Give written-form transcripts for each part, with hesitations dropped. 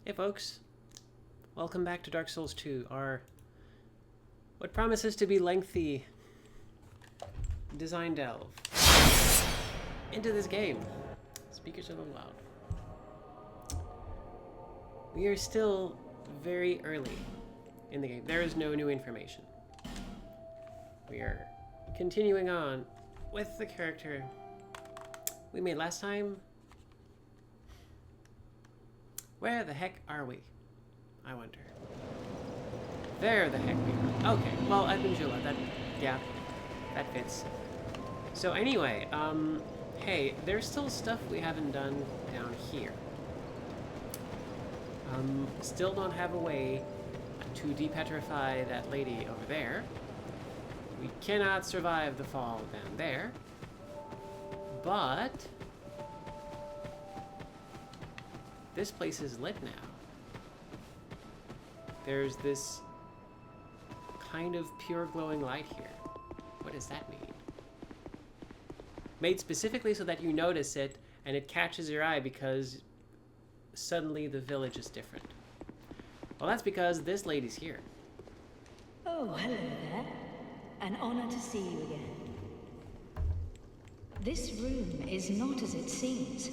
Hey folks, welcome back to Dark Souls 2, our what promises to be lengthy design delve into this game. Speakers are a little loud. We are still very early in the game. There is no new information. We are continuing on with the character we made last time. Where the heck are we? I wonder. There the heck we are. Okay, well, I've been Jula. That fits. So anyway, hey, there's still stuff we haven't done down here. Still don't have a way to depetrify that lady over there. We cannot survive the fall down there. But this place is lit now. There's this kind of pure glowing light here. What does that mean? Made specifically so that you notice it and it catches your eye because suddenly the village is different. Well, that's because this lady's here. Oh, hello there. An honor to see you again. This room is not as it seems.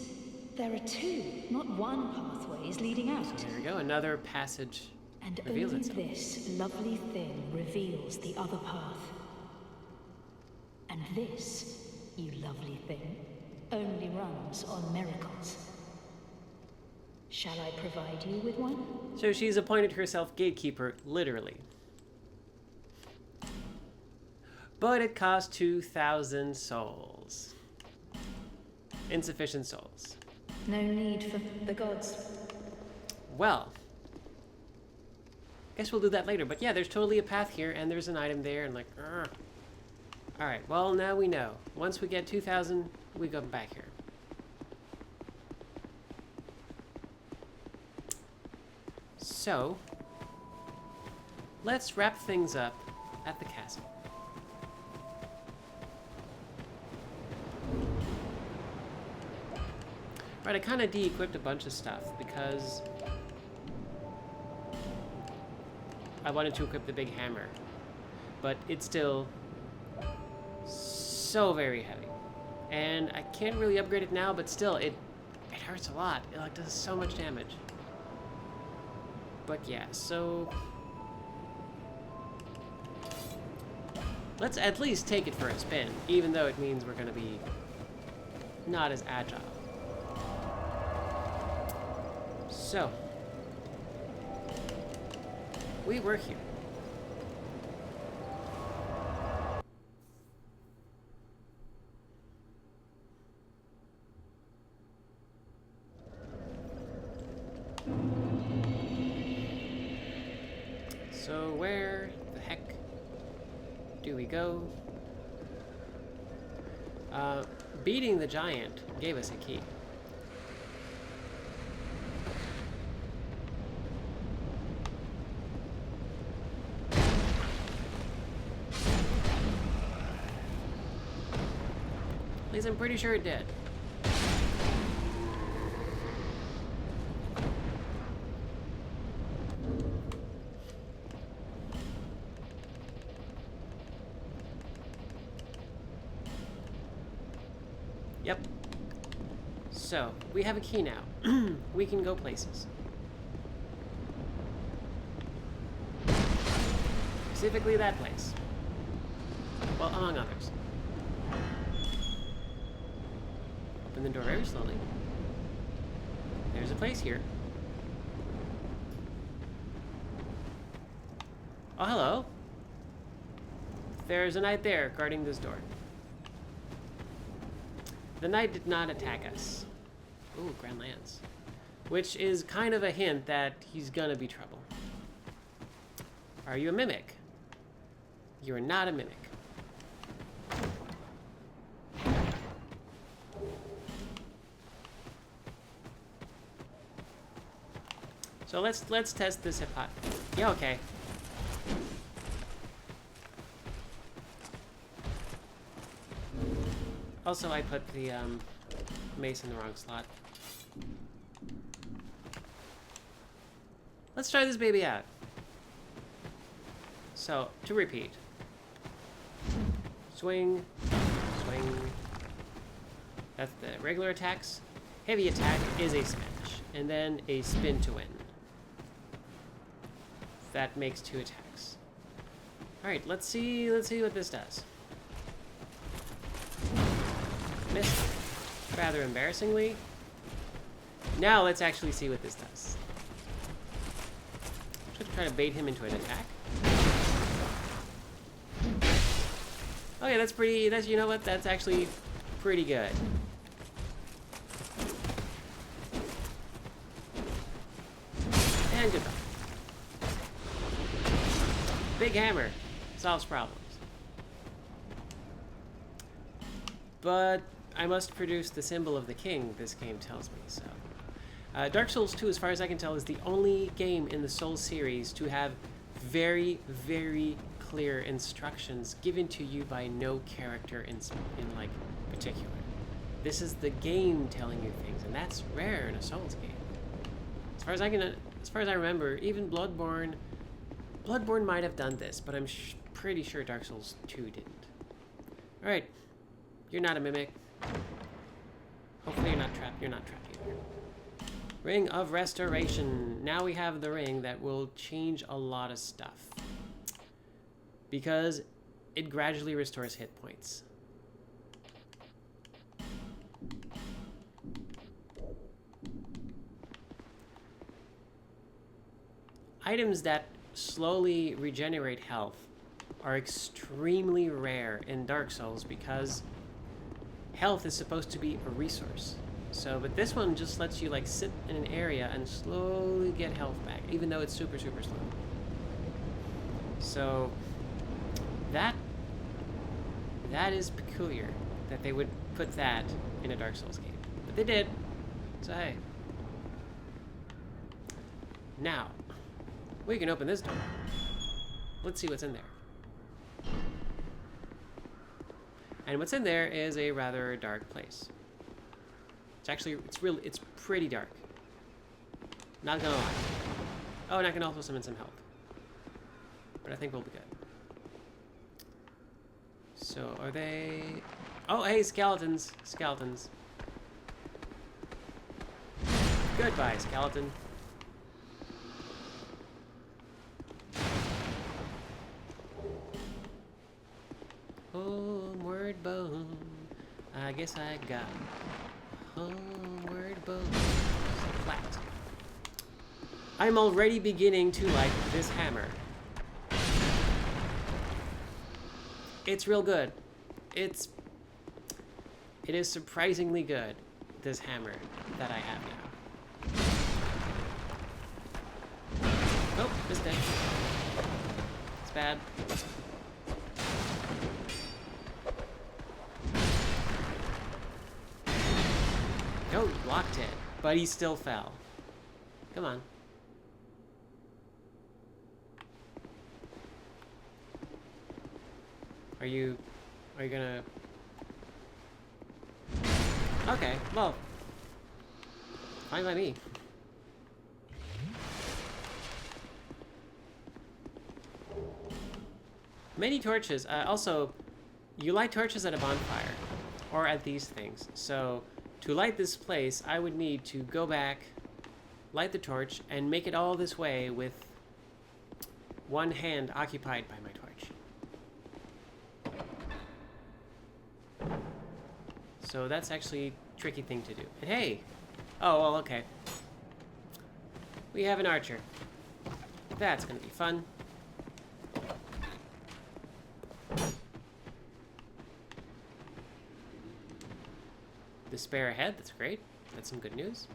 There are two, not one pathways leading out. So there we go, another passage And reveals only itself. this lovely thing reveals the other path. And this, you lovely thing, only runs on miracles. Shall I provide you with one? So she's appointed herself gatekeeper, literally. But it costs 2,000 souls. Insufficient souls. No need for the gods. Well, guess we'll do that later. But yeah, there's totally a path here, and there's an item there, and like, Alright, well, now we know. Once we get 2,000, we go back here. So, let's wrap things up at the castle. Right, I kind of de-equipped a bunch of stuff because I wanted to equip the big hammer, but it's still so very heavy, and I can't really upgrade it now. But still, it hurts a lot. It like does so much damage. But yeah, so let's at least take it for a spin, even though it means we're gonna be not as agile. So, we were here. So where the heck do we go? Beating the giant gave us a key. At least I'm pretty sure it did. Yep. So, we have a key now. We can go places. Specifically that place. Well, among others. Open the door very slowly. There's a place here. Oh, hello. There's a knight there guarding this door. The knight did not attack us. Ooh, Grand Lance. Which is kind of a hint that he's gonna be trouble. Are you a mimic? You're not a mimic. So let's test this hypothesis. Yeah, okay. Also, I put the mace in the wrong slot. Let's try this baby out. So, to repeat. Swing, swing. That's the regular attacks. Heavy attack is a smash, and then a spin to win. That makes 2 attacks. Alright, let's see what this does. Missed rather embarrassingly. Now let's actually see what this does. Should try to bait him into an attack. Okay, that's pretty, you know what, that's actually pretty good. And goodbye. Big hammer solves problems. But I must produce the symbol of the king, this game tells me, so. Dark Souls 2, as far as I can tell, is the only game in the Souls series to have very, very clear instructions given to you by no character in like particular. This is the game telling you things, and that's rare in a Souls game. As far as I remember, even Bloodborne might have done this, but I'm pretty sure Dark Souls 2 didn't. All right, you're not a mimic. Hopefully you're not trapped. You're not trapped either. Ring of Restoration. Now we have the ring that will change a lot of stuff, because it gradually restores hit points. Items that slowly regenerate health are extremely rare in Dark Souls because health is supposed to be a resource. So, but this one just lets you like sit in an area and slowly get health back, even though it's super, super slow. So, that is peculiar that they would put that in a Dark Souls game. But they did. So, hey. Now, we can open this door. Let's see what's in there. And what's in there is a rather dark place. It's pretty dark. Not gonna lie. Oh, and I can also summon some health. But I think we'll be good. So, are they... Oh, hey, skeletons. Skeletons. Goodbye, skeleton. Homeward bone. I guess I got homeward bone. Flat. I'm already beginning to like this hammer. It's real good. It is surprisingly good, this hammer that I have now. Oh, missed it. It's bad. Oh, he blocked it, but he still fell. Come on. Are you gonna... Okay, well. Fine by me. Many torches. Also, you light torches at a bonfire, or at these things. So, to light this place, I would need to go back, light the torch, and make it all this way with one hand occupied by my torch. So that's actually a tricky thing to do. And hey! Oh, well, okay. We have an archer. That's gonna be fun. The spare head, that's great. That's some good news.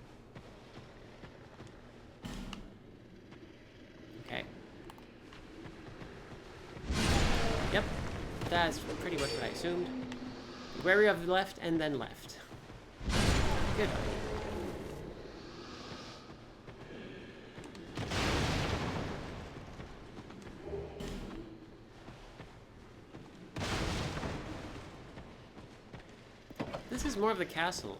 Okay. Yep, that's pretty much what I assumed. Wary of left and then left. Good. This is more of the castle.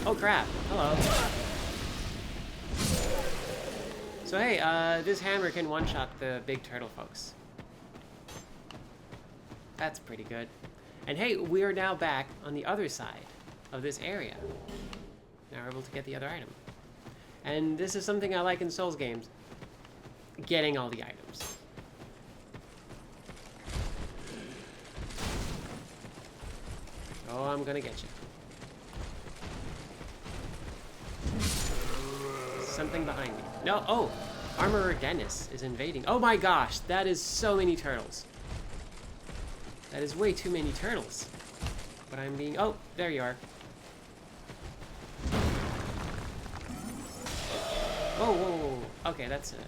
Oh crap! Hello. So hey, this hammer can one-shot the big turtle folks. That's pretty good. And hey, we are now back on the other side of this area. Now we're able to get the other item. And this is something I like in Souls games. Getting all the items. Oh, I'm gonna get you. Something behind me. No, oh! Armorer Dennis is invading. Oh my gosh, that is so many turtles. That is way too many turtles. But I'm being... Oh, there you are. Whoa, whoa, whoa, whoa. Okay, that's it.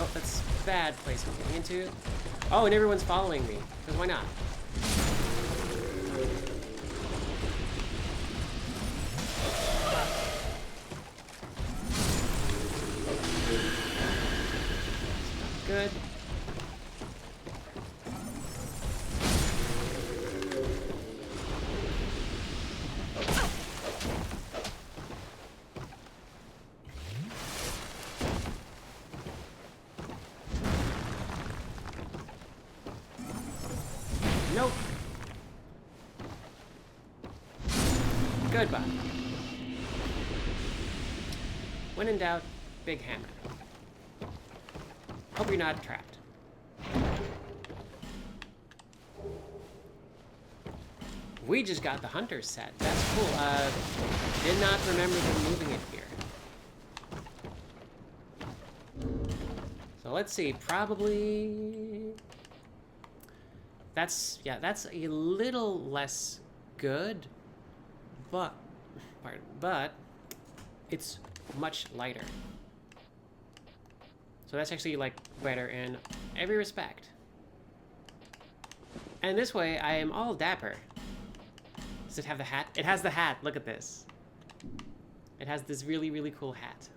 Oh, that's bad place I'm getting into. Oh, and everyone's following me. Because why not? Good. Nope. Goodbye. When in doubt, big hammer. Hope you're not trapped. We just got the hunter set. That's cool. Did not remember them moving it here. So let's see. Probably... That's a little less good, but it's much lighter. So that's actually like better in every respect. And this way I am all dapper. Does it have the hat? It has the hat. Look at this. It has this really, really cool hat.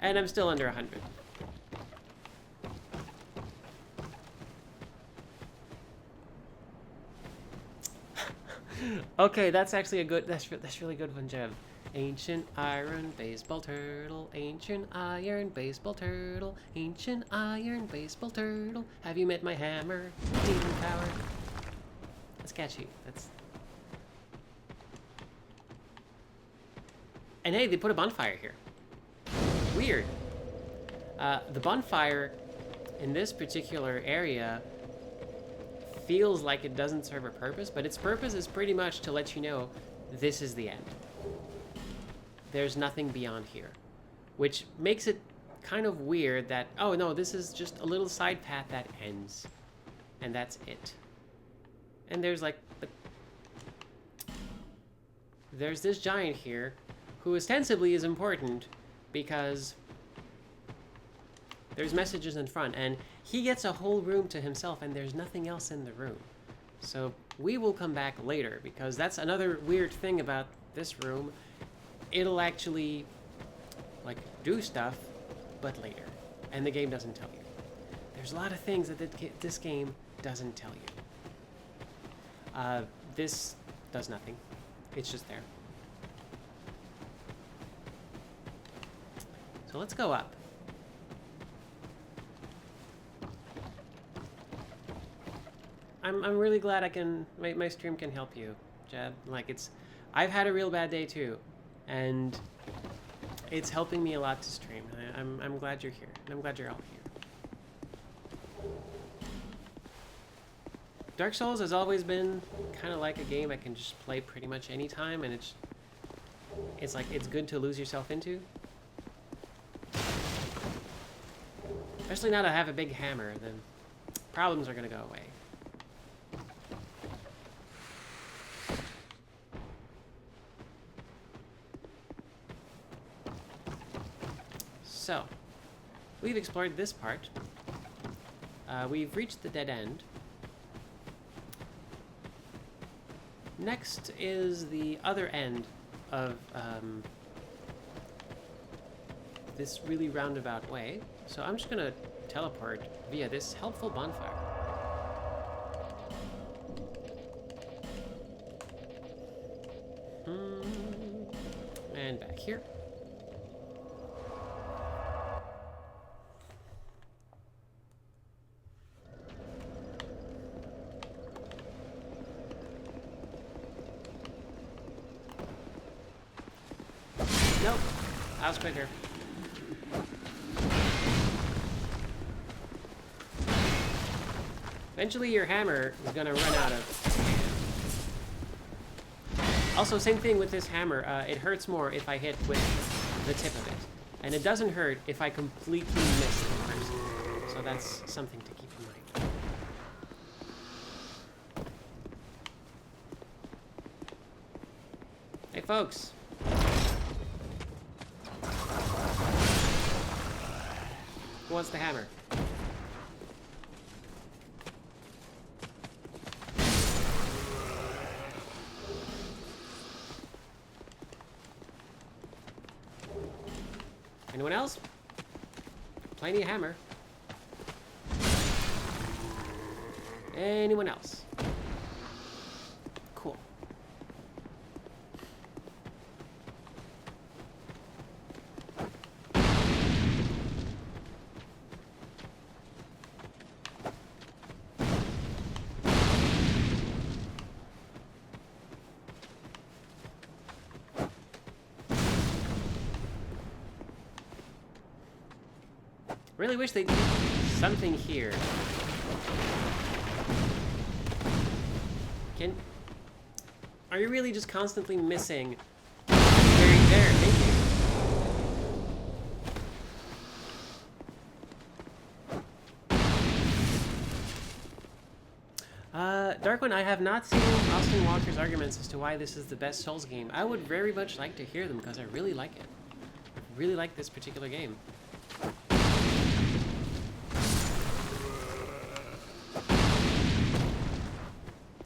And I'm still under 100. Okay, that's actually a good, that's really good one, Jeb. Ancient iron baseball turtle, ancient iron baseball turtle, ancient iron baseball turtle. Have you met my hammer, demon power? That's catchy. That's. And hey, they put a bonfire here. Weird. The bonfire in this particular area feels like it doesn't serve a purpose, but its purpose is pretty much to let you know this is the end. There's nothing beyond here, which makes it kind of weird that, oh no, this is just a little side path that ends, and that's it. And there's like, there's this giant here who ostensibly is important because there's messages in front, and he gets a whole room to himself, and there's nothing else in the room. So we will come back later, because that's another weird thing about this room. It'll actually, like, do stuff, but later. And the game doesn't tell you. There's a lot of things that this game doesn't tell you. This does nothing. It's just there. So let's go up. I'm really glad I can, my stream can help you, Jeb. Like, I've had a real bad day too, and it's helping me a lot to stream. I'm glad you're here, and I'm glad you're all here. Dark Souls has always been kind of like a game I can just play pretty much any time, and it's like, it's good to lose yourself into. Especially now that I have a big hammer, then problems are gonna go away. So, we've explored this part. We've reached the dead end. next is the other end of this really roundabout way. So I'm just gonna teleport via this helpful bonfire. And back here. Nope, I was quicker. Eventually your hammer is gonna run out of ammo. Also, same thing with this hammer. It hurts more if I hit with the tip of it. And it doesn't hurt if I completely miss the person. So that's something to keep in mind. Hey folks. Who wants the hammer? Anyone else? Plenty of hammer. Anyone else? Cool. Really wish they'd do something here. Are you really just constantly missing? Very there, thank you. Darkwing, I have not seen Austin Walker's arguments as to why this is the best Souls game. I would very much like to hear them because I really like it. I really like this particular game.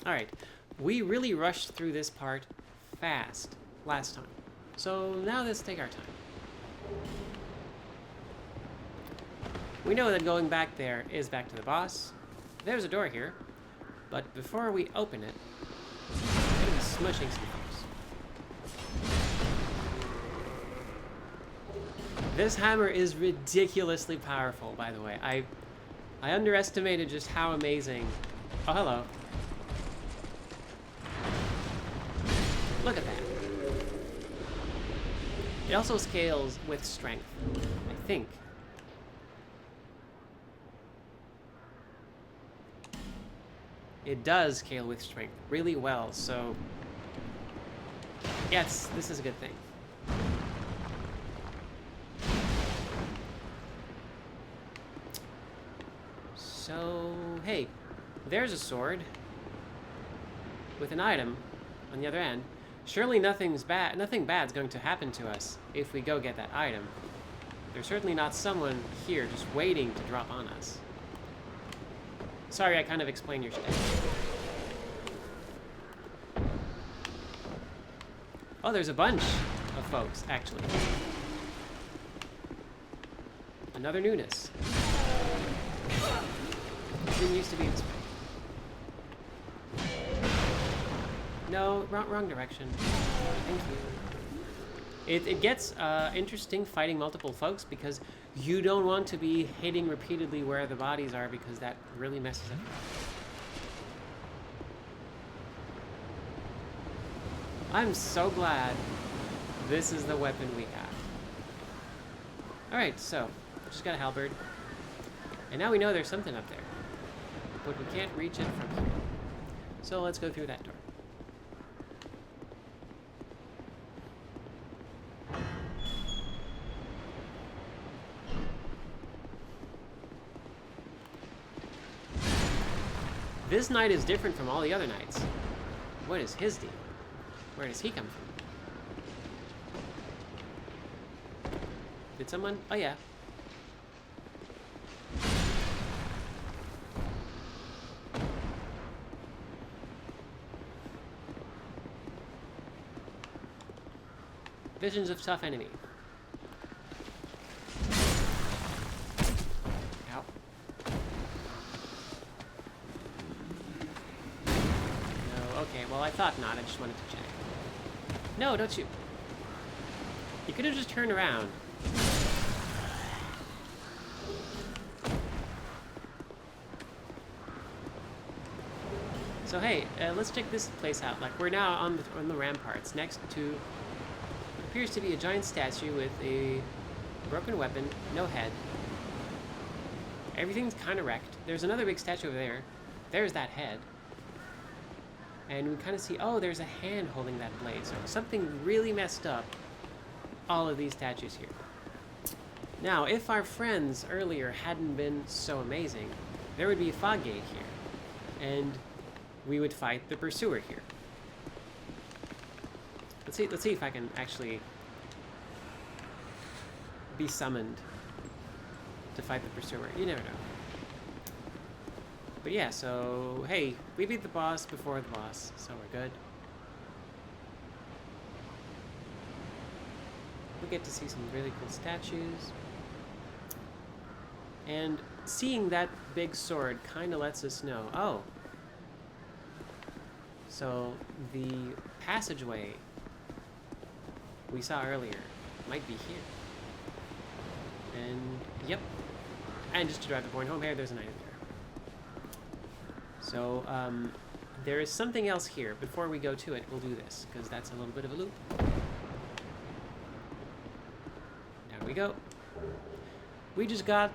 Alright, we really rushed through this part fast last time. So now let's take our time. We know that going back there is back to the boss. There's a door here. But before we open it, I'm gonna be smushing some folks. This hammer is ridiculously powerful, by the way. I underestimated just how amazing... Oh, hello. Look at that. It also scales with strength, I think. It does scale with strength really well, so... Yes, this is a good thing. So, hey, there's a sword with an item on the other end. Surely nothing bad's going to happen to us if we go get that item. There's certainly not someone here just waiting to drop on us. Sorry, I kind of explained your step. Oh, there's a bunch of folks, actually. Another newness. Didn't used to be this way. No, wrong direction. Thank you. It gets interesting fighting multiple folks because you don't want to be hitting repeatedly where the bodies are because that really messes up. I'm so glad this is the weapon we got. Alright, so, just got a halberd. And now we know there's something up there. But we can't reach it from here. So let's go through that door. This knight is different from all the other knights. What is his deal? Where does he come from? Did someone? Oh yeah. Visions of tough enemy. Ow. No, okay, well I thought not, I just wanted to check. No, don't you. You could have just turned around. So hey, let's check this place out. Like, we're now on the ramparts next to what appears to be a giant statue with a broken weapon, no head. Everything's kind of wrecked. There's another big statue over there. There's that head. And we kind of see, oh, there's a hand holding that blade. So something really messed up all of these statues here. Now, if our friends earlier hadn't been so amazing, there would be a fog gate here. And we would fight the pursuer here. Let's see if I can actually be summoned to fight the pursuer. You never know. But yeah, so hey, we beat the boss before the boss, so we're good. We get to see some really cool statues. And seeing that big sword kind of lets us know, oh, so the passageway we saw earlier might be here. And yep. And just to drive the point home here, there's an item there. So there is something else here. Before we go to it, we'll do this, because that's a little bit of a loop. Down we go. We just got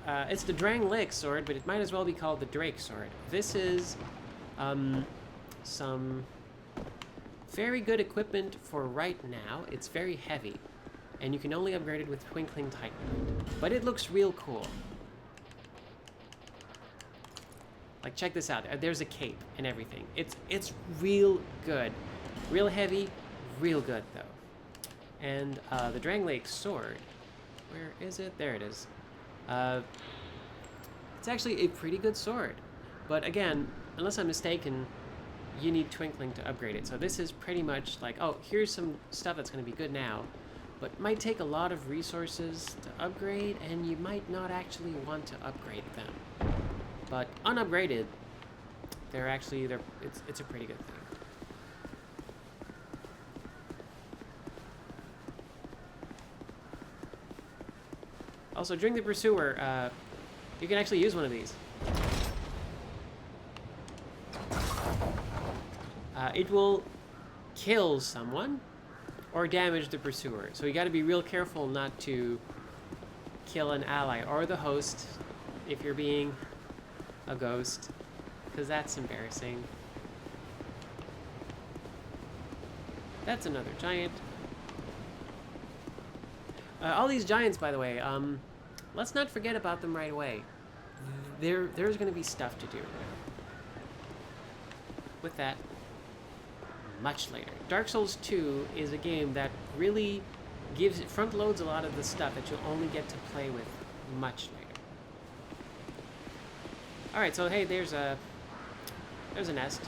it's the Drangleic sword, but it might as well be called the Drake sword. This is some very good equipment for right now. It's very heavy, and you can only upgrade it with Twinkling Titanite. But it looks real cool. Like, check this out. There's a cape and everything. It's real good. Real heavy, real good, though. And the Drangleic sword, where is it? There it is. It's actually a pretty good sword. But again, unless I'm mistaken, you need Twinkling to upgrade it. So this is pretty much like, oh, here's some stuff that's going to be good now, but might take a lot of resources to upgrade, and you might not actually want to upgrade them. But unupgraded, it's a pretty good thing. Also, during the Pursuer, you can actually use one of these. It will kill someone or damage the Pursuer. So you got to be real careful not to kill an ally or the host if you're being a ghost, because that's embarrassing. That's another giant. All these giants, by the way, let's not forget about them right away. There's going to be stuff to do with that much later. Dark Souls 2 is a game that really front loads a lot of the stuff that you'll only get to play with much later. Alright, so hey, there's a nest.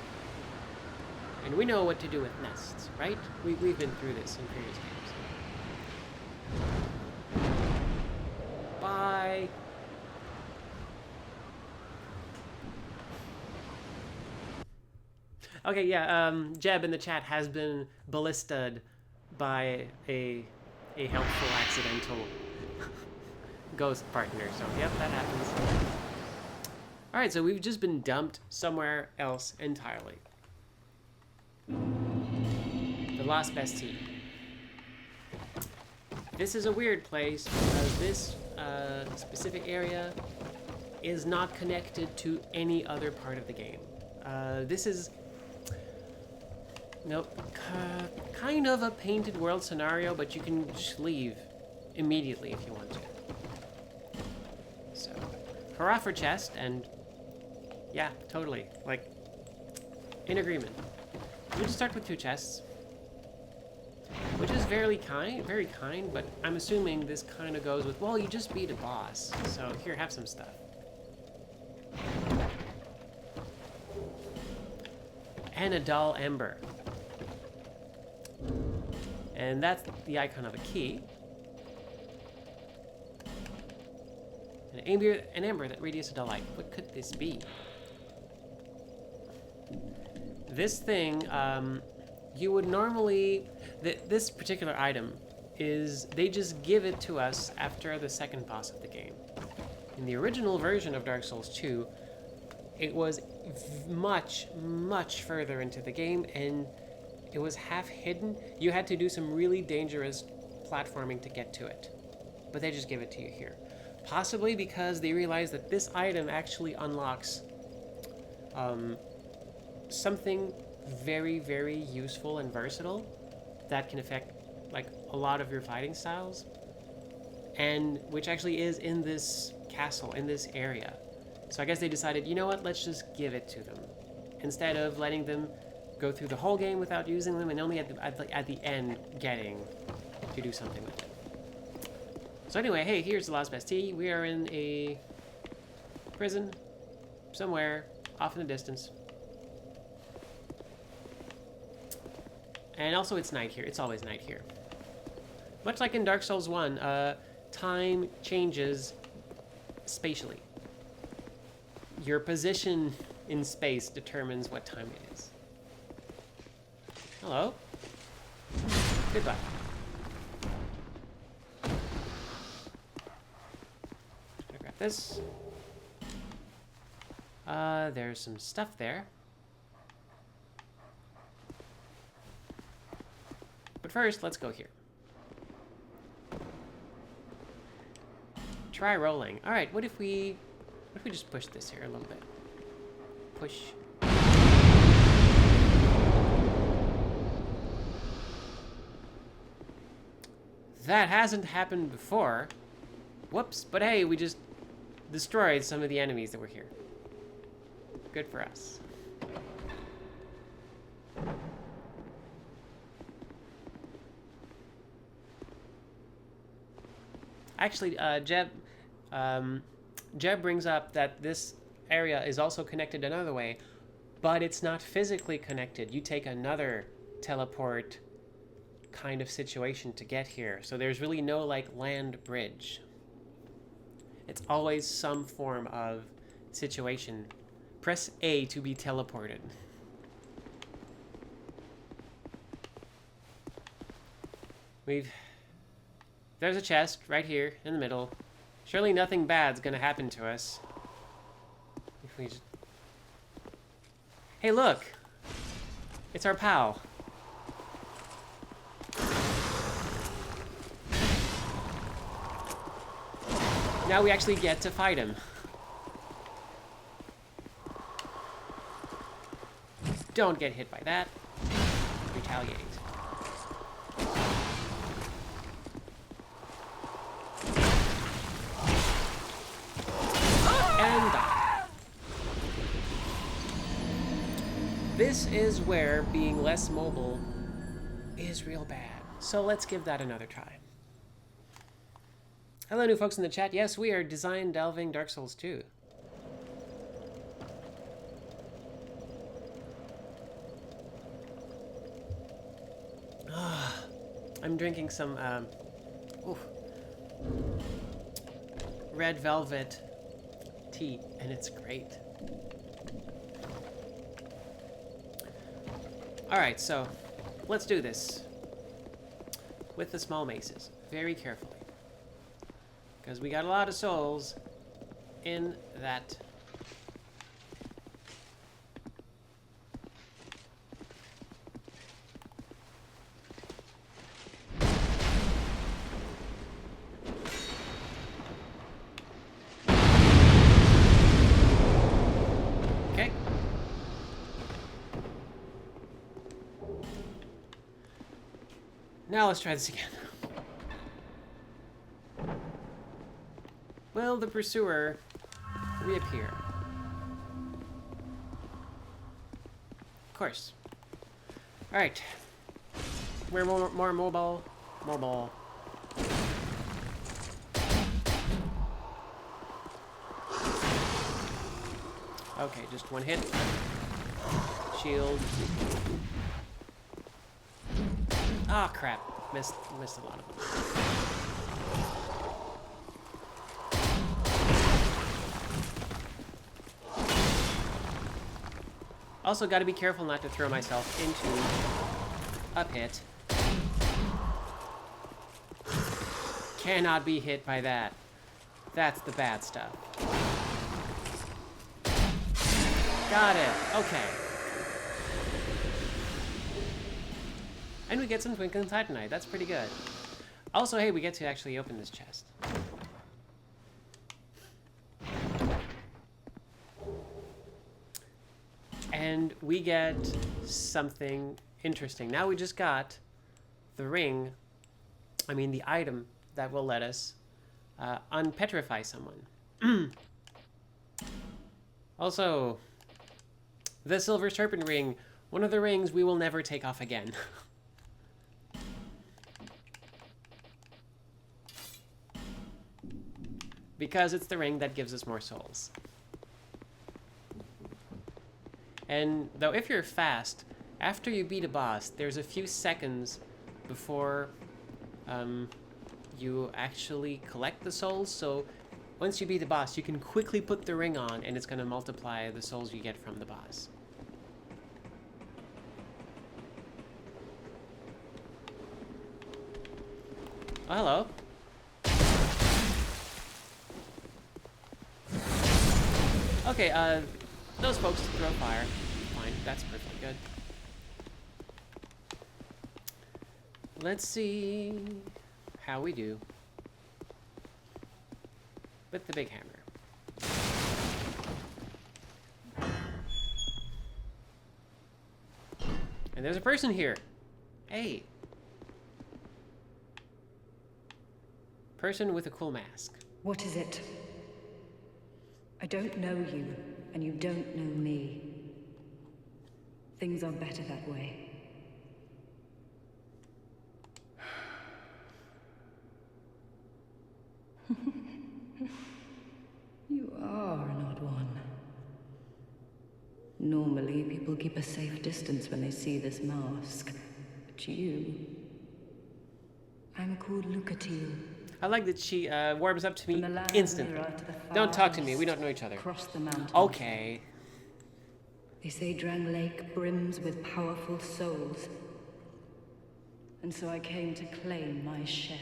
And we know what to do with nests, right? We've been through this in previous games. Bye! Okay, yeah, Jeb in the chat has been ballista'd by a helpful accidental ghost partner, so yep, that happens. Alright, so we've just been dumped somewhere else entirely. The Lost Bastille. This is a weird place because this specific area is not connected to any other part of the game. This is kind of a painted world scenario, but you can just leave immediately if you want to. So, hurrah for chest, and yeah, totally, like, in agreement. We just start with 2 chests, which is very kind, but I'm assuming this kind of goes with, well, you just beat a boss, so here, have some stuff. And a dull ember. And that's the icon of a key. An amber that radiates a dull light. What could this be? This thing, you would normally... This particular item is... They just give it to us after the second boss of the game. In the original version of Dark Souls 2, it was much, much further into the game, and it was half hidden. You had to do some really dangerous platforming to get to it. But they just give it to you here. Possibly because they realized that this item actually unlocks something very, very useful and versatile that can affect like a lot of your fighting styles, and which actually is in this castle, in this area. So I guess they decided, you know what, let's just give it to them instead of letting them go through the whole game without using them and only at the end getting to do something with it. So anyway, hey, here's the Lost Bastille. We are in a prison somewhere off in the distance. And also it's night here. It's always night here. Much like in Dark Souls 1, time changes spatially. Your position in space determines what time it is. Hello. Goodbye. Gonna grab this. There's some stuff there. But first, let's go here. Try rolling. All right, what if we just push this here a little bit? Push. That hasn't happened before. Whoops, but hey, we just destroyed some of the enemies that were here. Good for us. Actually, Jeb brings up that this area is also connected another way, but it's not physically connected. You take another teleport kind of situation to get here. So there's really no like land bridge. It's always some form of situation. Press A to be teleported. There's a chest right here in the middle. Surely nothing bad's gonna happen to us. If we just... Hey, look! It's our pal. Now we actually get to fight him. Don't get hit by that. Retaliate. And die. This is where being less mobile is real bad. So let's give that another try. Hello, new folks in the chat. Yes, we are design delving Dark Souls 2. I'm drinking some red velvet tea, and it's great. Alright, so let's do this with the small maces, very carefully. Because we got a lot of souls in that. Okay. Now let's try this again. Will the pursuer reappear? Of course. Alright. We're more mobile. Mobile. Okay, just one hit. Shield. Ah, crap. Missed a lot of them. Also, got to be careful not to throw myself into a pit. Cannot be hit by that. That's the bad stuff. Got it. Okay. And we get some Twinkling Titanite. That's pretty good. Also, hey, we get to actually open this chest. And we get something interesting. Now we just got the ring, the item that will let us unpetrify someone. Also, the Silver Serpent Ring, one of the rings we will never take off again. Because it's the ring that gives us more souls. And though if you're fast, after you beat a boss, there's a few seconds before you actually collect the souls. So once you beat the boss, you can quickly put the ring on and it's going to multiply the souls you get from the boss. Oh, hello. Okay, those folks throw fire. Fine, that's perfectly good. Let's see how we do with the big hammer. And there's a person here. Hey. Person with a cool mask. What is it? I don't know you, and you don't know me. Things are better that way. You are an odd one. Normally, people keep a safe distance when they see this mask. But you... I'm called Lucatiel. I like that she warms up to me instantly. Don't talk to me, we don't know each other. Okay. They say Drang Lake brims with powerful souls. And so I came to claim my share.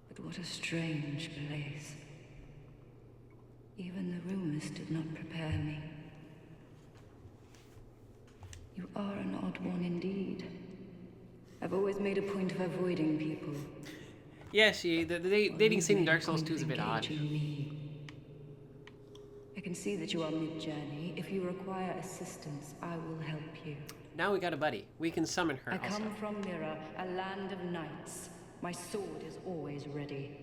But what a strange place. Even the rumors did not prepare me. You are an odd one indeed. I've always made a point of avoiding people. Yeah, the dating scene in Dark Souls 2 is a bit odd. I can see that you are mid-journey. If you require assistance, I will help you. Now we got a buddy. We can summon her I also. come from Mira, a land of knights. My sword is always ready.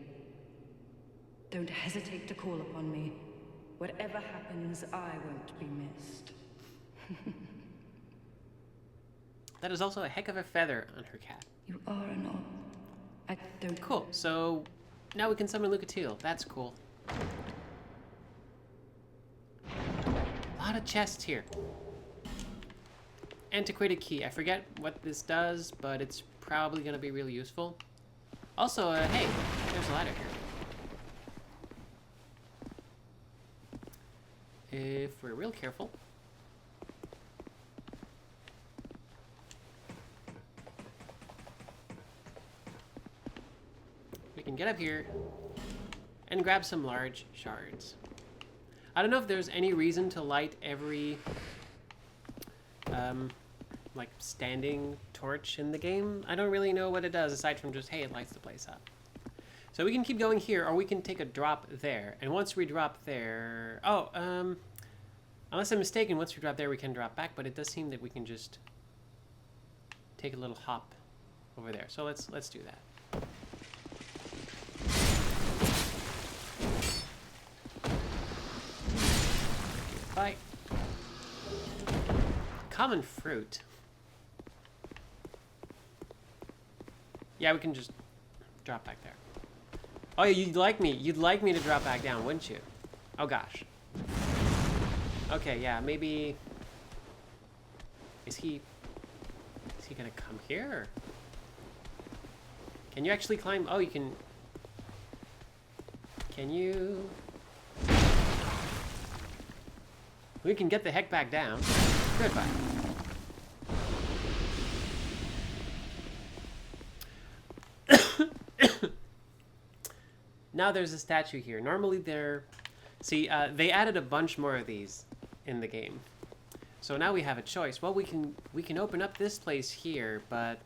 Don't hesitate to call upon me. Whatever happens, I won't be missed. That is also a heck of a feather on her cat. You are an odd... I don't... Cool, so now we can summon Lucatiel. That's cool. A lot of chests here. Antiquated key. I forget what this does, but it's probably going to be really useful. Also, hey, there's a ladder here. If we're real careful. We can get up here and grab some large shards. I don't know if there's any reason to light every like standing torch in the game. I don't really know what it does aside from just, hey, it lights the place up. So we can keep going here, or we can take a drop there. And once we drop there, unless I'm mistaken, once we drop there, we can drop back. But it does seem that we can just take a little hop over there. So let's do that. Bye. Common fruit. Yeah, we can just drop back there. Oh, yeah, you'd like me to drop back down, wouldn't you? Oh gosh. Okay, yeah, maybe. Is he gonna come here? Or? Can you actually climb? Oh, you can. Can you? We can get the heck back down. Goodbye. Now there's a statue here. Normally they're... See, they added a bunch more of these in the game. So now we have a choice. Well, we can open up this place here, but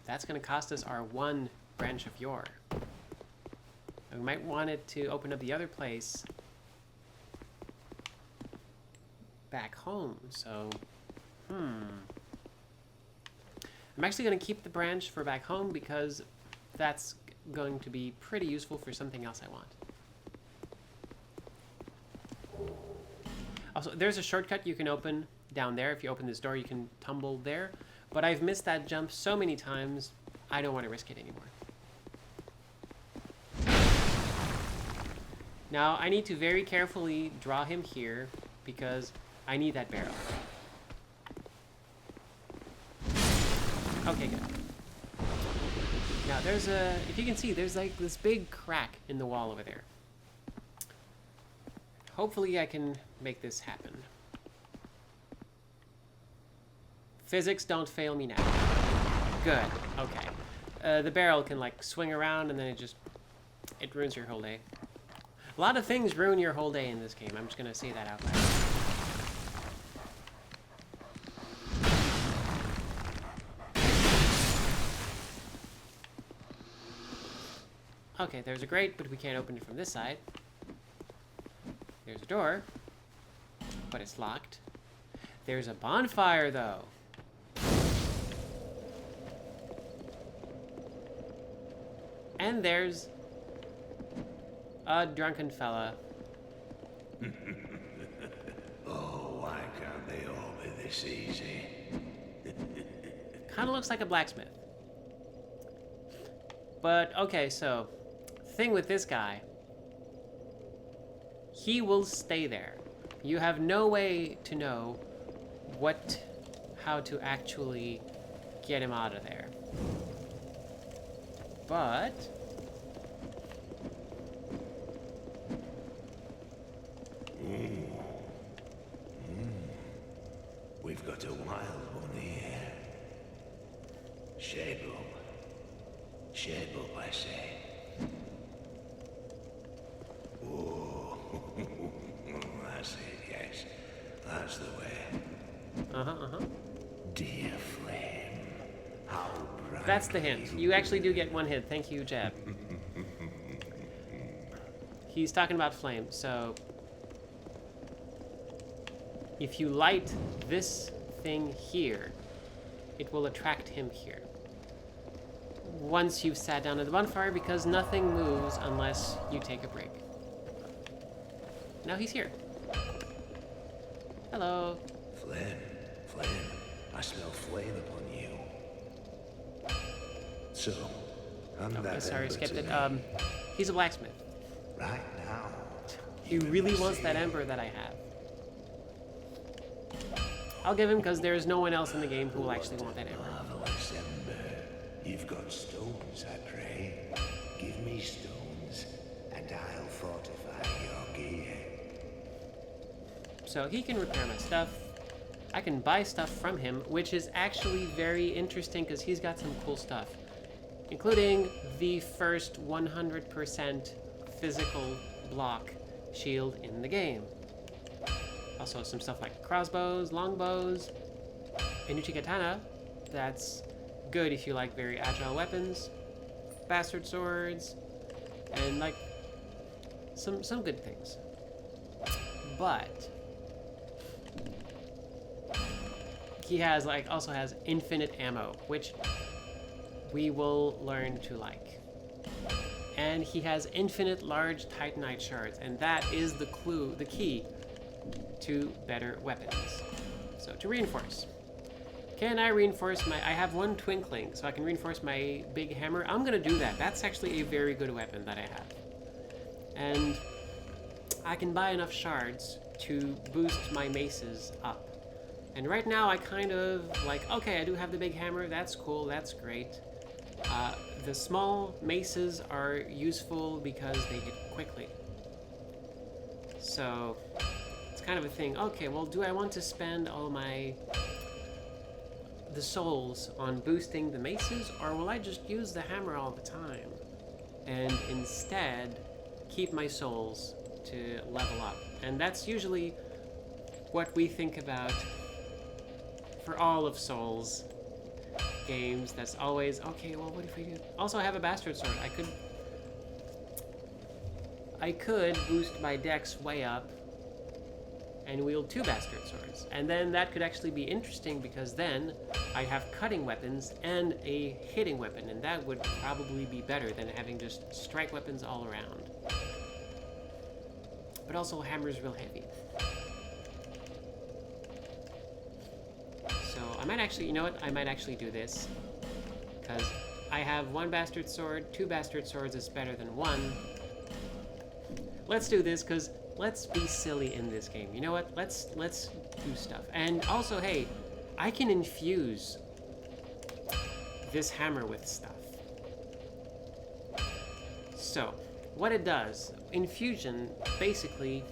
that's going to cost us our one branch of yore. And we might want it to open up the other place back home. So, I'm actually going to keep the branch for back home because that's going to be pretty useful for something else I want. Also, there's a shortcut you can open down there. If you open this door, you can tumble there. But I've missed that jump so many times, I don't want to risk it anymore. Now, I need to very carefully draw him here because I need that barrel. Okay, good. Now, there's a... If you can see, there's like this big crack in the wall over there. Hopefully I can make this happen. Physics, don't fail me now. Good. Okay. The barrel can like swing around and then it ruins your whole day. A lot of things ruin your whole day in this game. I'm just gonna say that out loud. Okay, there's a grate, but we can't open it from this side. There's a door, but it's locked. There's a bonfire, though. And there's a drunken fella. Oh, why can't they all be this easy? Kind of looks like a blacksmith. But, okay, so, thing with this guy, he will stay there. You have no way to know how to actually get him out of there. But We've got a wild one here. Shape up. Shape up, I say. Oh, that's it, yes. That's the way. Dear flame, how bright. that's the hint. You actually do get one hit. Thank you, Jeb. He's talking about flame, so if you light this thing here, it will attract him here. Once you've sat down at the bonfire, because nothing moves unless you take a break. Now he's here. Hello. Flame, flame. I smell flame upon you. So, I'm Okay, that sorry, ember skipped it. tonight. He's a blacksmith. Right now. He really wants that ember that I have. I'll give him because there's no one else in the game who will actually want that ember. Marvelous ember. You've got stones, I pray. Give me stones, and I'll fortify your gear. So he can repair my stuff. I can buy stuff from him, which is actually very interesting because he's got some cool stuff, including the first 100% physical block shield in the game. Also some stuff like crossbows, longbows, and Uchigatana. That's good if you like very agile weapons, bastard swords, and like some good things. But he has also has infinite ammo, which we will learn to like. And he has infinite large Titanite shards, and that is the key to better weapons. So to reinforce. Can I reinforce I have one twinkling, so I can reinforce my big hammer. I'm gonna do that. That's actually a very good weapon that I have. And I can buy enough shards to boost my maces up. And right now I kind of like, okay, I do have the big hammer, that's cool, that's great. The small maces are useful because they hit quickly. So it's kind of a thing. Okay, well, do I want to spend all the souls on boosting the maces, or will I just use the hammer all the time and instead keep my souls to level up? And that's usually what we think about for all of Souls games. That's always, okay, well, what if we do? Also, I have a bastard sword. I could boost my dex way up and wield 2 bastard swords. And then that could actually be interesting because then I have cutting weapons and a hitting weapon, and that would probably be better than having just strike weapons all around. But also, hammer's real heavy. So I might actually, you know what? I might actually do this. Because I have 1 bastard sword, 2 bastard swords is better than 1. Let's do this, because let's be silly in this game. You know what? Let's do stuff. And also, hey, I can infuse this hammer with stuff. So, what it does, infusion, basically,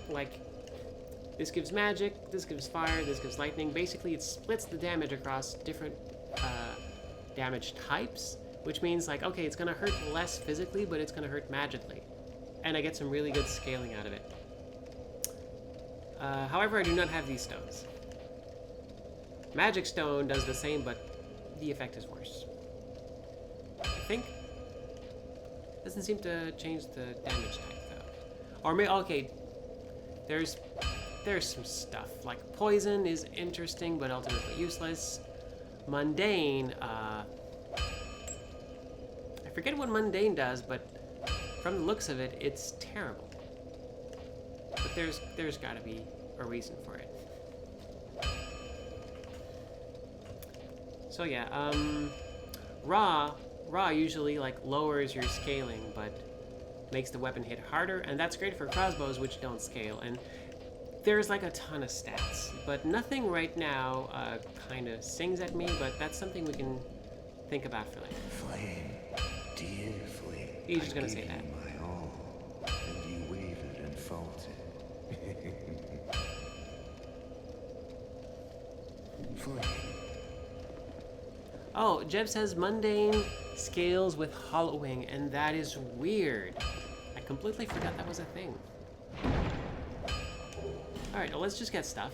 like, this gives magic, this gives fire, this gives lightning. Basically, it splits the damage across different damage types, which means, like, okay, it's gonna hurt less physically, but it's gonna hurt magically. And I get some really good scaling out of it. However, I do not have these stones. Magic Stone does the same, but the effect is worse. I think. Doesn't seem to change the damage type, though. Or maybe, okay, there's some stuff. Like, poison is interesting, but ultimately useless. Mundane, I forget what mundane does, but from the looks of it, it's terrible. But there's gotta be a reason for it. So yeah, raw usually like lowers your scaling, but makes the weapon hit harder, and that's great for crossbows, which don't scale. And there's like a ton of stats, but nothing right now kind of sings at me, but that's something we can think about for later. Flame, dear flame. He's just gonna say that. I gave you my all, and you wavered and faltered. Flame. Oh, Jeb says mundane scales with hollowing, and that is weird. I completely forgot that was a thing. Alright, well, let's just get stuff.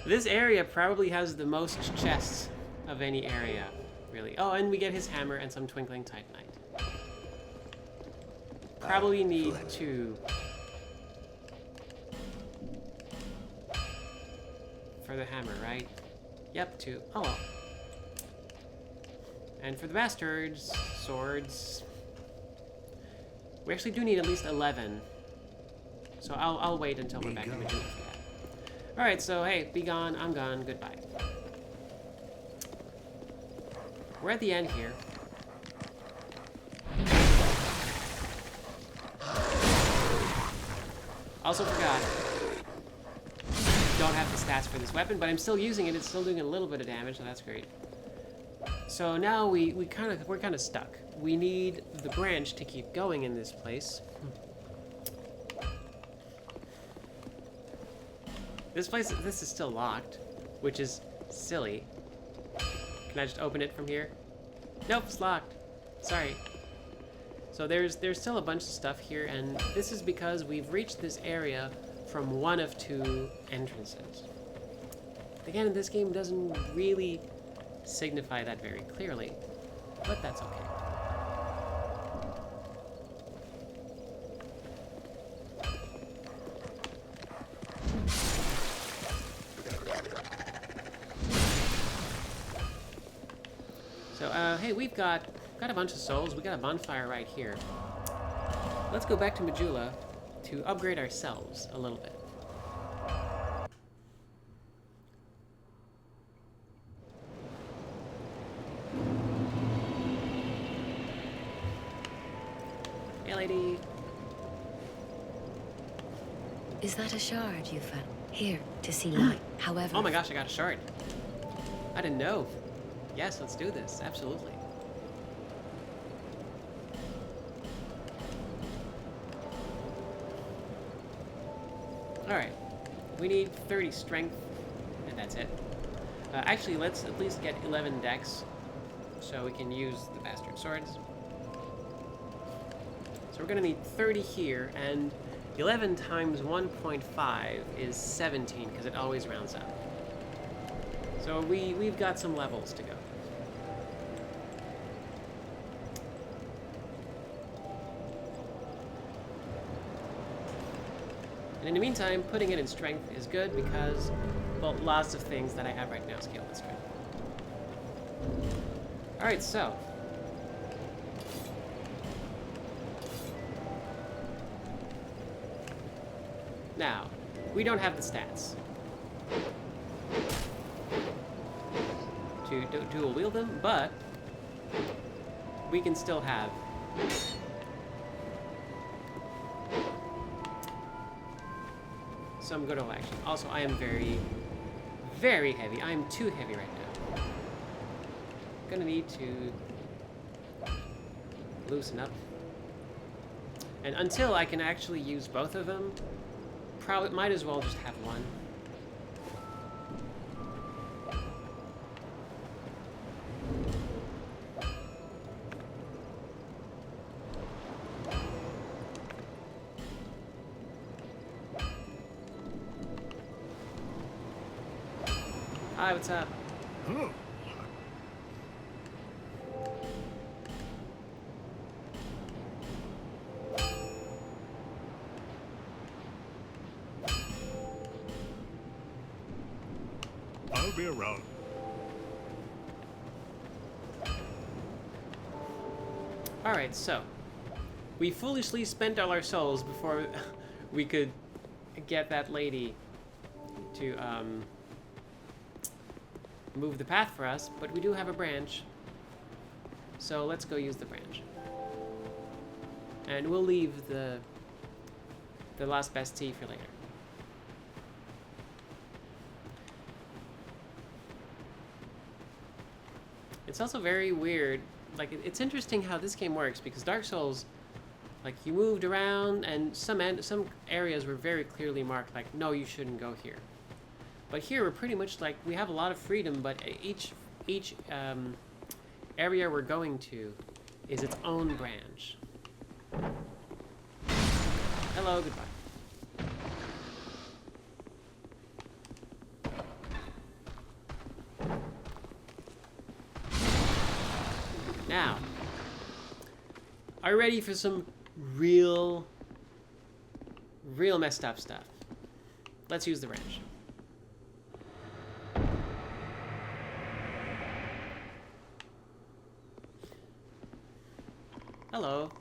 This area probably has the most chests of any area, really. Oh, and we get his hammer and some twinkling titanite. Probably need 2 for the hammer, right? Yep, 2. Oh well. And for the bastards, swords, we actually do need at least 11. So I'll wait until we're back in the group for that. Alright, so hey, be gone, I'm gone, goodbye. We're at the end here. Also forgot, don't have the stats for this weapon, but I'm still using it. It's still doing a little bit of damage, so that's great. So now we're kind of stuck. We need the branch to keep going in this place. This is still locked, which is silly. Can I just open it from here? Nope, it's locked. Sorry. So there's still a bunch of stuff here, and this is because we've reached this area from one of 2 entrances. Again, this game doesn't really signify that very clearly, but that's okay. So, hey, we've got a bunch of souls. We got a bonfire right here. let's go back to Majula to upgrade ourselves a little bit. Hey, lady. Is that a shard you found? Here, to see light. However... Oh my gosh, I got a shard. I didn't know. Yes, let's do this. Absolutely. Alright. We need 30 strength, and that's it. Actually, let's at least get 11 dex, so we can use the bastard swords. So we're gonna need 30 here, and 11 times 1.5 is 17, because it always rounds up. So we've got some levels to go. And in the meantime, putting it in strength is good because, well, lots of things that I have right now scale with strength. Alright, so. Now, we don't have the stats to dual wield them, but we can still have some good old action. Also, I am very, very heavy. I am too heavy right now. Gonna need to loosen up. And until I can actually use both of them, probably might as well just have one. Hi, what's up? I'll be around. Alright, so we foolishly spent all our souls before we could get that lady to move the path for us, but we do have a branch. So let's go use the branch. And we'll leave the last best tea for later. It's also very weird. Like, it's interesting how this game works because Dark Souls, like, you moved around and some areas were very clearly marked, like, no, you shouldn't go here. But here we're pretty much like, we have a lot of freedom, but each area we're going to is its own branch. Hello, goodbye. Now, are you ready for some real messed up stuff? Let's use the branch. Hello.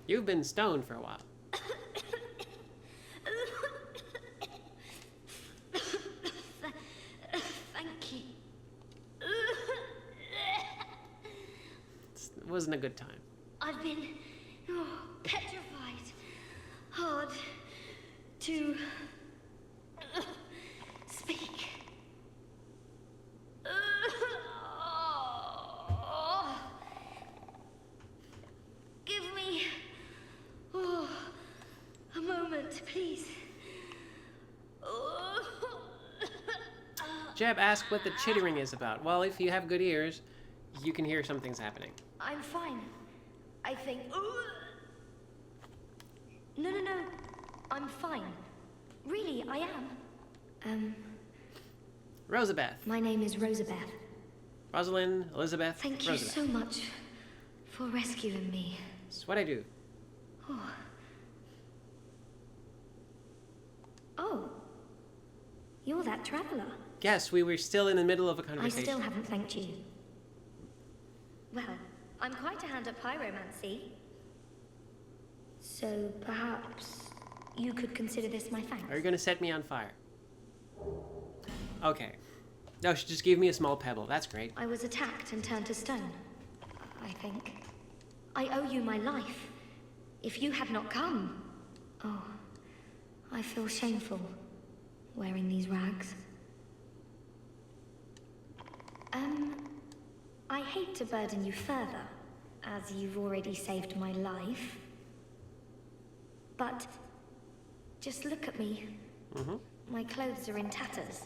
You've been stoned for a while. Thank you. It wasn't a good time. I've been petrified. Hard to speak. Give me a moment, please. Jeb asked what the chittering is about. Well, if you have good ears, you can hear something's happening. I'm fine. I think. No. I'm fine. Really, I am. Rosabeth. My name is Rosabeth. Rosalind, Elizabeth, Thank you Rosabeth. so much for rescuing me. It's what I do. Oh. You're that traveler. Yes, we were still in the middle of a I conversation. still haven't thanked you. Well, I'm quite a hand at pyromancy. So perhaps you could consider this my thanks. Are you gonna set me on fire? Okay. No, she just gave me a small pebble. That's great. I was attacked and turned to stone, I think. I owe you my life. If you had not come... Oh, I feel shameful wearing these rags. I hate to burden you further, as you've already saved my life. But just look at me. My clothes are in tatters.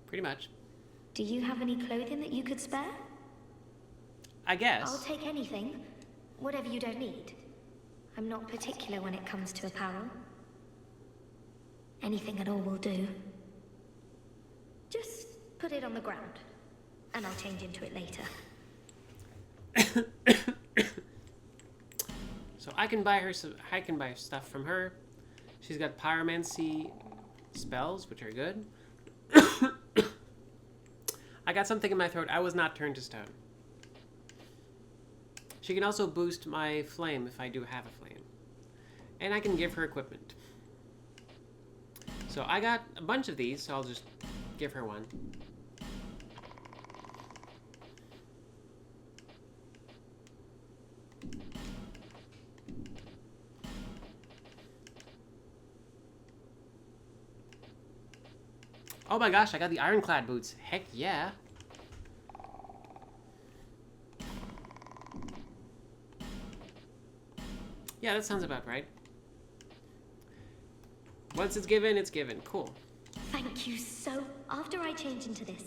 Pretty much. Do you have any clothing that you could spare? I guess. I'll take anything. Whatever you don't need. I'm not particular when it comes to apparel. Anything at all will do. Just put it on the ground, and I'll change into it later. So I can buy her I can buy stuff from her. She's got pyromancy spells, which are good. I got something in my throat. I was not turned to stone. She can also boost my flame if I do have a flame. And I can give her equipment. So I got a bunch of these, so I'll just give her one. Oh my gosh, I got the ironclad boots. Heck yeah. Yeah, that sounds about right. Once it's given, it's given. Cool. Thank you so... After I change into this,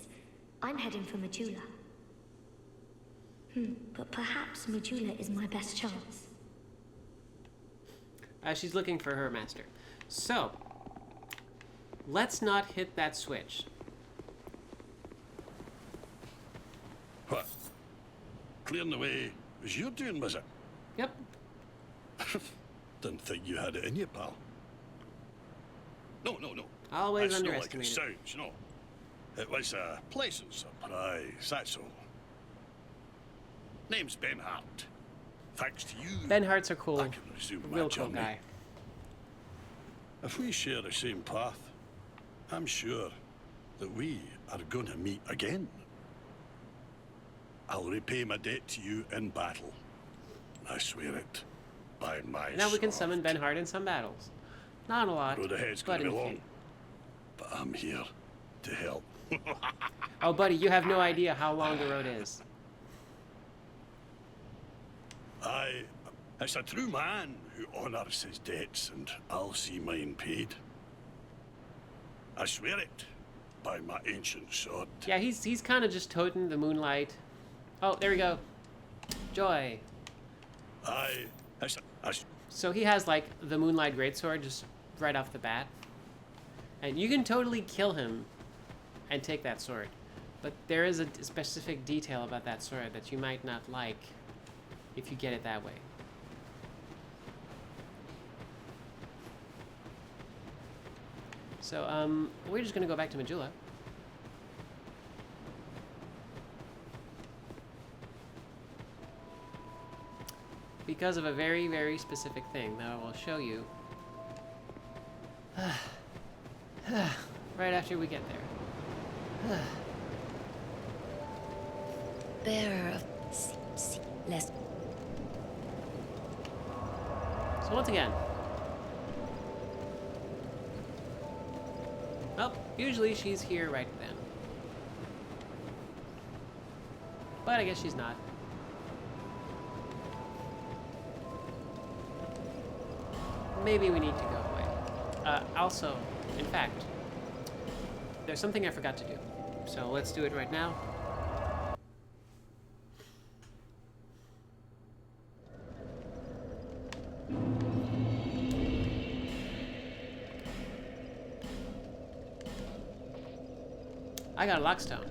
I'm heading for Majula. But perhaps Majula is my best chance. She's looking for her master. So, let's not hit that switch. What? Clearing the way was you doing, was it? Yep. Didn't think you had it in you, pal. No. Always That's not like underestimate it it. sounds, no. It was a pleasant surprise, that's all. Name's Ben Hart. Thanks to you, Ben Hart's are cool. I can resume my Real cool journey. guy. If we share the same path, I'm sure that we are going to meet again. I'll repay my debt to you in battle. I swear it. By my Now we can sword. summon Ben Hart in some battles. Not a lot, Road ahead's but gonna be in a long, few. but I'm here to help. Oh, buddy, you have no idea how long the road is. It's a true man who honours his debts, and I'll see mine paid. I swear it by my ancient sword. Yeah, he's kind of just toting the moonlight. Oh, there we go. Joy. So he has like the moonlight greatsword just right off the bat, and you can totally kill him and take that sword. But there is a specific detail about that sword that you might not like if you get it that way. So we're just gonna go back to Majula. Because of a very, very specific thing that I will show you right after we get there. Bearer of less. So once again, well, usually she's here right then. But I guess she's not. Maybe we need to go away. Also, in fact, there's something I forgot to do. So let's do it right now. I got a lockstone.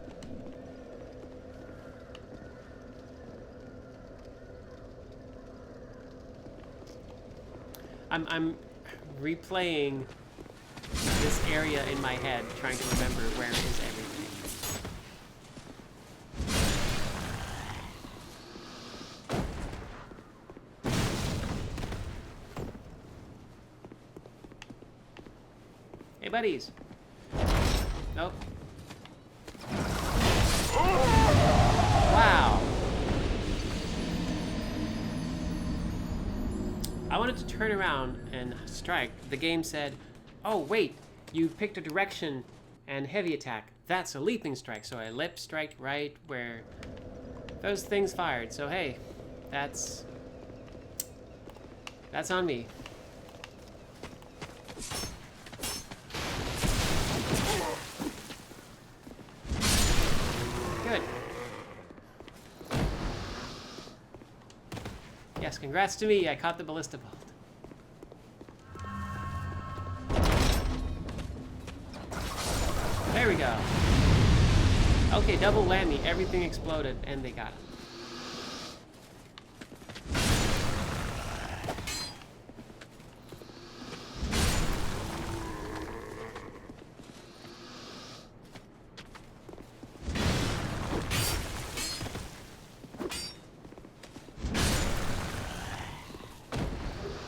I'm replaying this area in my head, trying to remember where is everything. buddies. Nope. Wow. I wanted to turn around and strike. The game said, oh wait, you picked a direction and heavy attack. That's a leaping strike. So I lip striked right where those things fired. So hey, that's on me. Good. Yes, congrats to me. I caught the ballista bolt. There we go. Okay, double whammy. Everything exploded and they got him.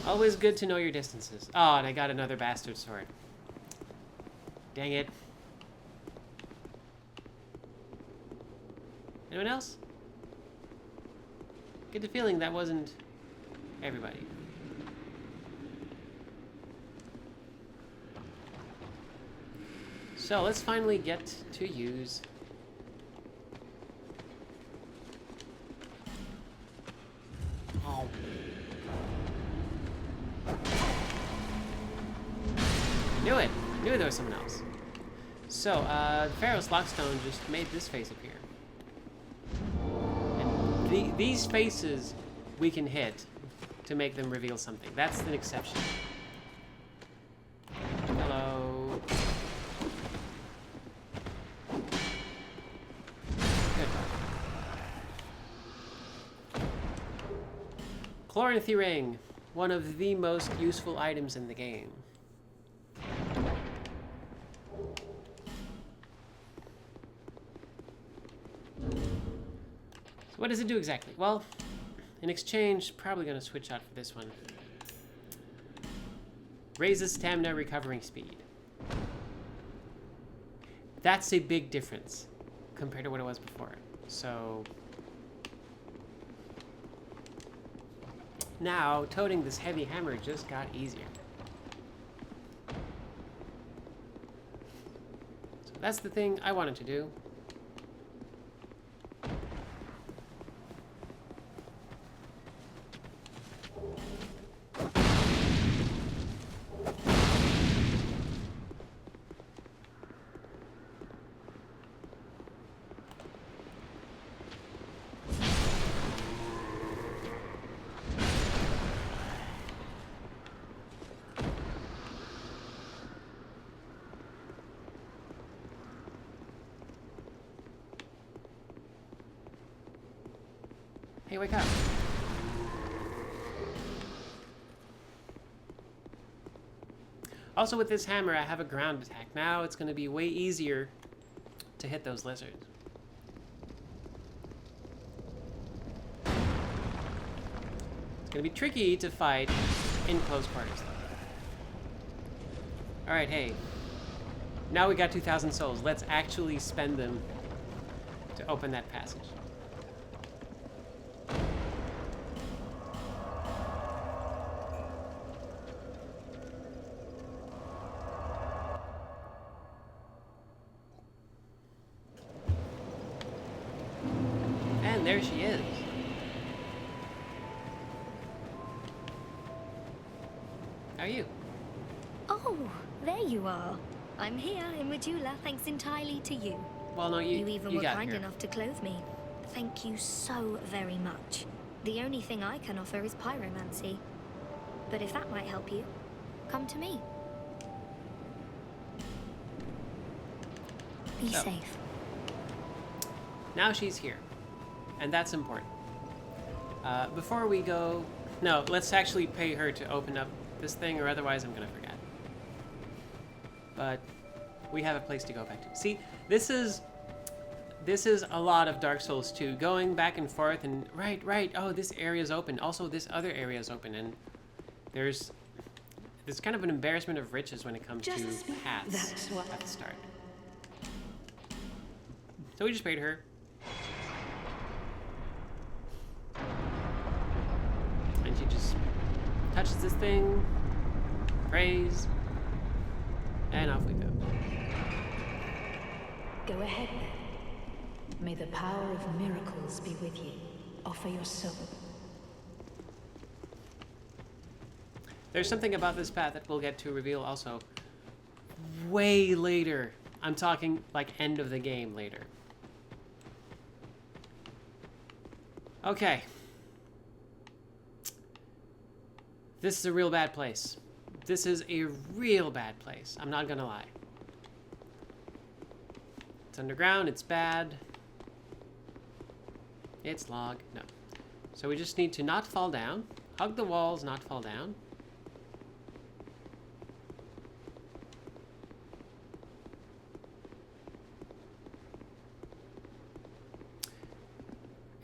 Always good to know your distances. Oh, and I got another bastard sword. Dang it. Anyone else? Get the feeling that wasn't everybody. So let's finally get to use Knew it! Knew there was someone else. So, Pharaoh's Lockstone just made this face appear. And these faces we can hit to make them reveal something. That's an exception. Hello. Good. Chloranthy Ring, one of the most useful items in the game. What does it do exactly? Well, in exchange, probably going to switch out for this one. Raises stamina recovering speed. That's a big difference compared to what it was before. So now, toting this heavy hammer just got easier. So that's the thing I wanted to do. Hey, wake up. Also with this hammer, I have a ground attack. Now it's going to be way easier to hit those lizards. It's going to be tricky to fight in close quarters though. Alright, hey. Now we got 2,000 souls. Let's actually spend them to open that passage. And there she is. How are you? Oh, there you are. I'm here in Majula thanks entirely to you. Well, no, You even were got kind here. enough to clothe me. Thank you so very much. The only thing I can offer is pyromancy. But if that might help you, come to me. Be So. safe. Now she's here. And that's important. Before we go... No, let's actually pay her to open up this thing, or otherwise I'm going to forget. But we have a place to go back to. See, this is a lot of Dark Souls 2. Going back and forth and... Right. Oh, this area's open. Also, this other area's open. And there's There's kind of an embarrassment of riches when it comes Just to speak. paths That's what- at the start. So we just paid her. And she just touches this thing, prays, and off we go. Go ahead then. May the power of miracles be with you. Offer your soul. There's something about this path that we'll get to reveal also way later. I'm talking like end of the game later. Okay. This is a real bad place. This is a real bad place. I'm not gonna lie. It's underground, it's bad. It's log, no. So we just need to not fall down. Hug the walls, not fall down.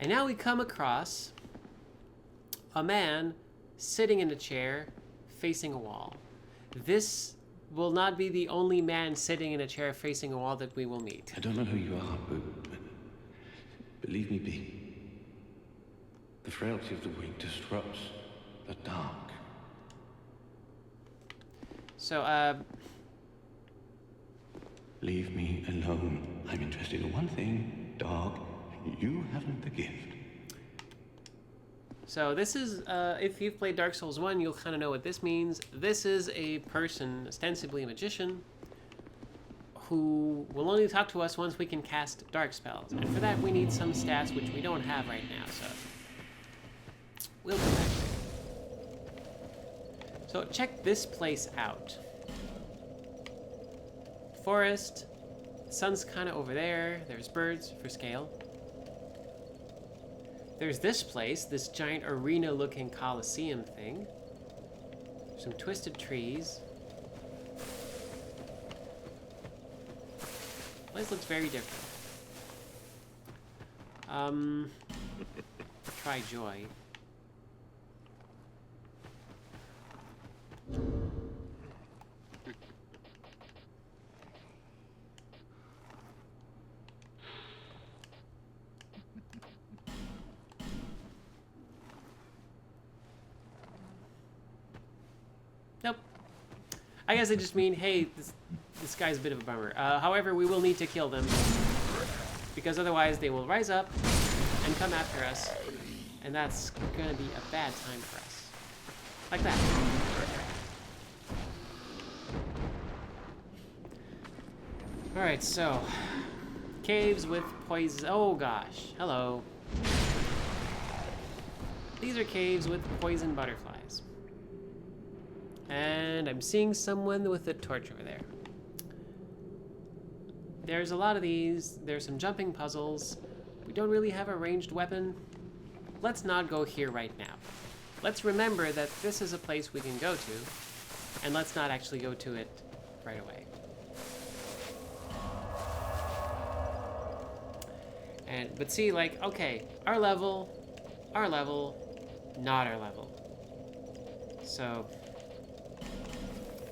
And now we come across a man sitting in a chair facing a wall. This will not be the only man sitting in a chair facing a wall that we will meet. I don't know who you are, but leave me be. The frailty of the weak disrupts the dark. So, Leave me alone. I'm interested in one thing, dog. You haven't the gift. So this is, if you've played Dark Souls 1, you'll kind of know what this means. This is a person, ostensibly a magician, who will only talk to us once we can cast dark spells. And for that, we need some stats, which we don't have right now, so we'll come back later. So check this place out. Forest, the sun's kind of over there. There's birds for scale. There's this place, this giant arena-looking coliseum thing. Some twisted trees. Place looks very different. Try joy. Nope. I guess I just mean, hey, this guy's a bit of a bummer. However, we will need to kill them, because otherwise they will rise up and come after us, and that's gonna be a bad time for us. Like that. Alright, so caves with poison. Oh gosh, hello. These are caves with poison butterflies. And I'm seeing someone with a torch over there. There's a lot of these. There's some jumping puzzles. We don't really have a ranged weapon. Let's not go here right now. Let's remember that this is a place we can go to, and let's not actually go to it right away. But see, like, okay, our level, not our level. So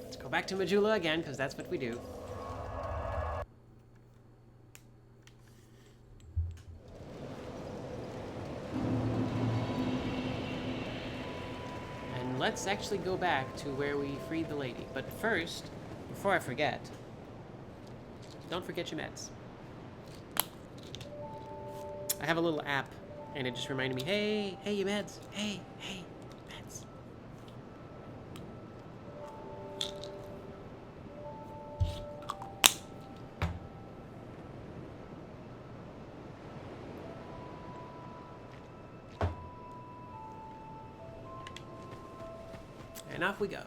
let's go back to Majula again, because that's what we do. And let's actually go back to where we freed the lady. But first, before I forget, don't forget your meds. I have a little app, and it just reminded me, hey, your meds. Hey, meds. And off we go.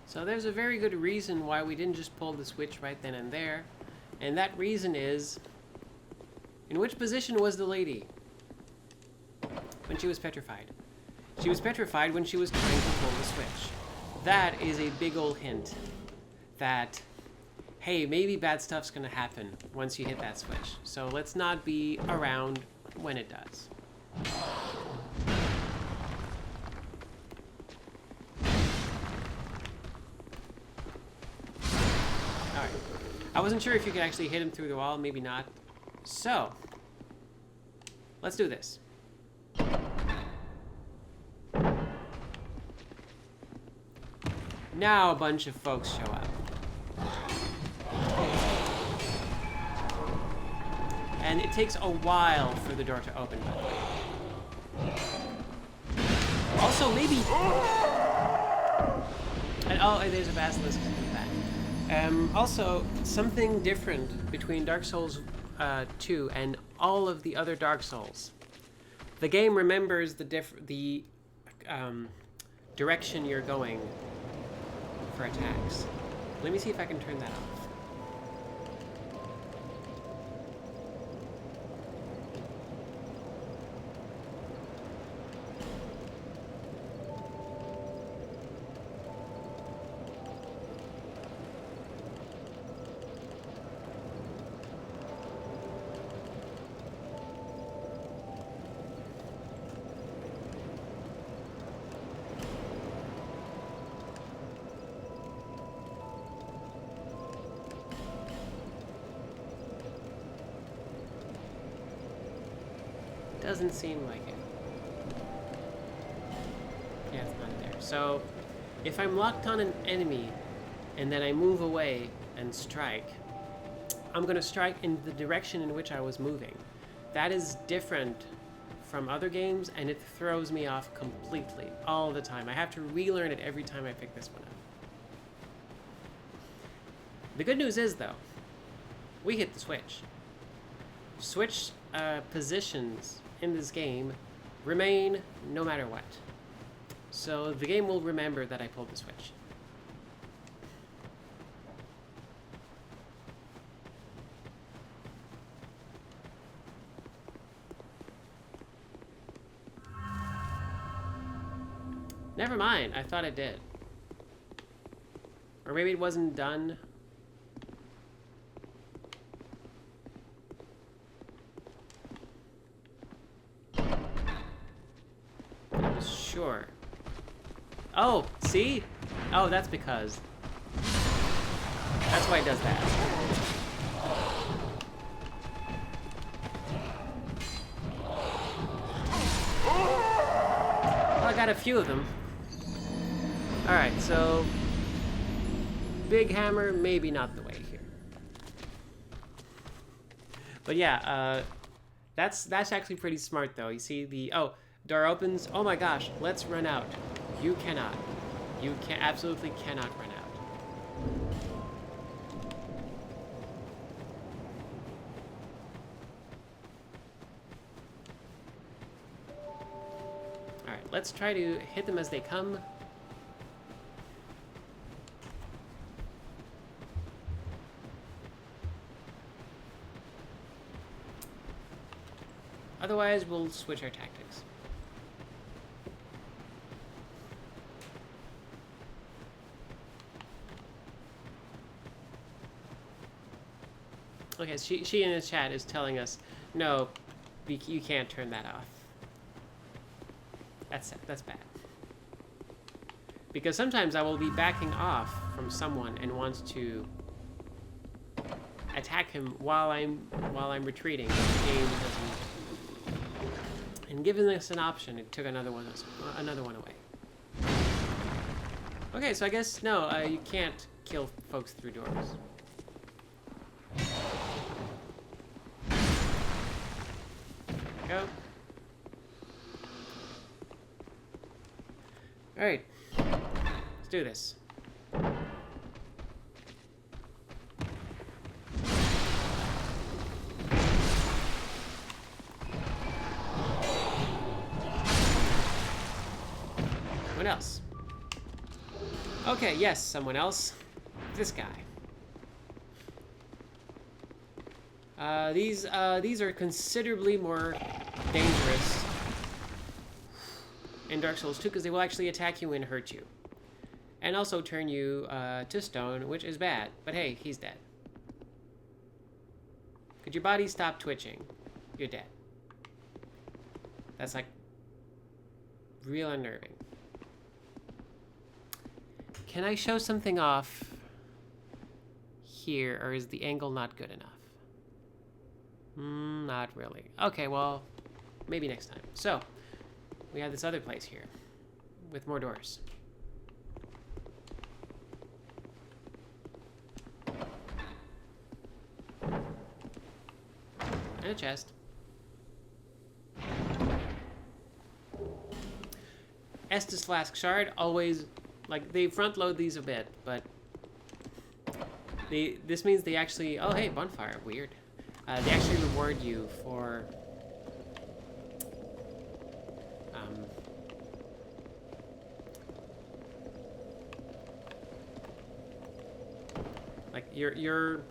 So there's a very good reason why we didn't just pull the switch right then and there. And that reason is... in which position was the lady when she was petrified? She was petrified when she was trying to pull the switch. That is a big old hint that, hey, maybe bad stuff's gonna happen once you hit that switch. So let's not be around when it does. Alright. I wasn't sure if you could actually hit him through the wall, maybe not. So, let's do this. Now a bunch of folks show up. And it takes a while for the door to open, by the way. Also, maybe... and, oh, and there's a basilisk in the back. Also, something different between Dark Souls 2 and all of the other Dark Souls. The game remembers the direction you're going for attacks. Let me see if I can turn that off. Doesn't seem like it. Yeah, it's not there. So, if I'm locked on an enemy, and then I move away and strike, I'm gonna strike in the direction in which I was moving. That is different from other games, and it throws me off completely, all the time. I have to relearn it every time I pick this one up. The good news is, though, we hit the switch. Switch positions in this game remain no matter what. So the game will remember that I pulled the switch. Never mind, I thought it did. Or maybe it wasn't done. Sure. Oh, see? Oh, that's because. That's why it does that. Well, I got a few of them. Alright, so... big hammer, maybe not the way here. But yeah, that's actually pretty smart, though. You see the... oh, door opens. Oh my gosh, let's run out. You cannot. You absolutely cannot run out. Alright, let's try to hit them as they come. Otherwise, we'll switch our tactics. Okay, she in the chat is telling us, no, you can't turn that off. That's bad. Because sometimes I will be backing off from someone and want to attack him while I'm retreating. The game doesn't. And given this an option, it took another one away. Okay, so I guess no, you can't kill folks through doors. Go. Alright. Let's do this. Someone else. Okay, yes, someone else. This guy. These are considerably more dangerous in Dark Souls 2 because they will actually attack you and hurt you. And also turn you to stone, which is bad. But hey, he's dead. Could your body stop twitching? You're dead. That's like real unnerving. Can I show something off here, or is the angle not good enough? Not really. Okay, well, maybe next time. So, we have this other place here with more doors. And a chest. Estus Flask Shard, always, like, they front load these a bit, but this means they actually, oh hey, bonfire, weird. They actually reward you for like you're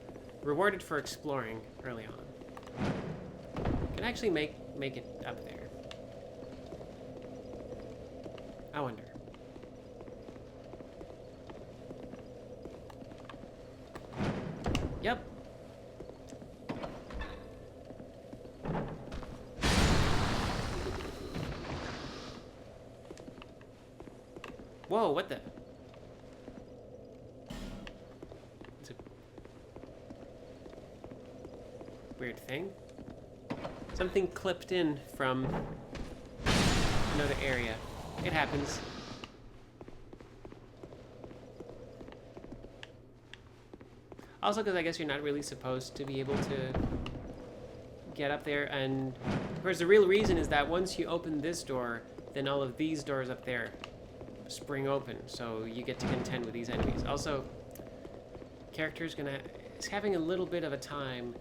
rewarded for exploring early on. Can I actually make it up there? I wonder. Yep. Whoa, what the? It's a weird thing. Something clipped in from another area. It happens. Also, because I guess you're not really supposed to be able to get up there, and of course the real reason is that once you open this door, then all of these doors up there spring open, so you get to contend with these enemies. Also, character is having a little bit of a time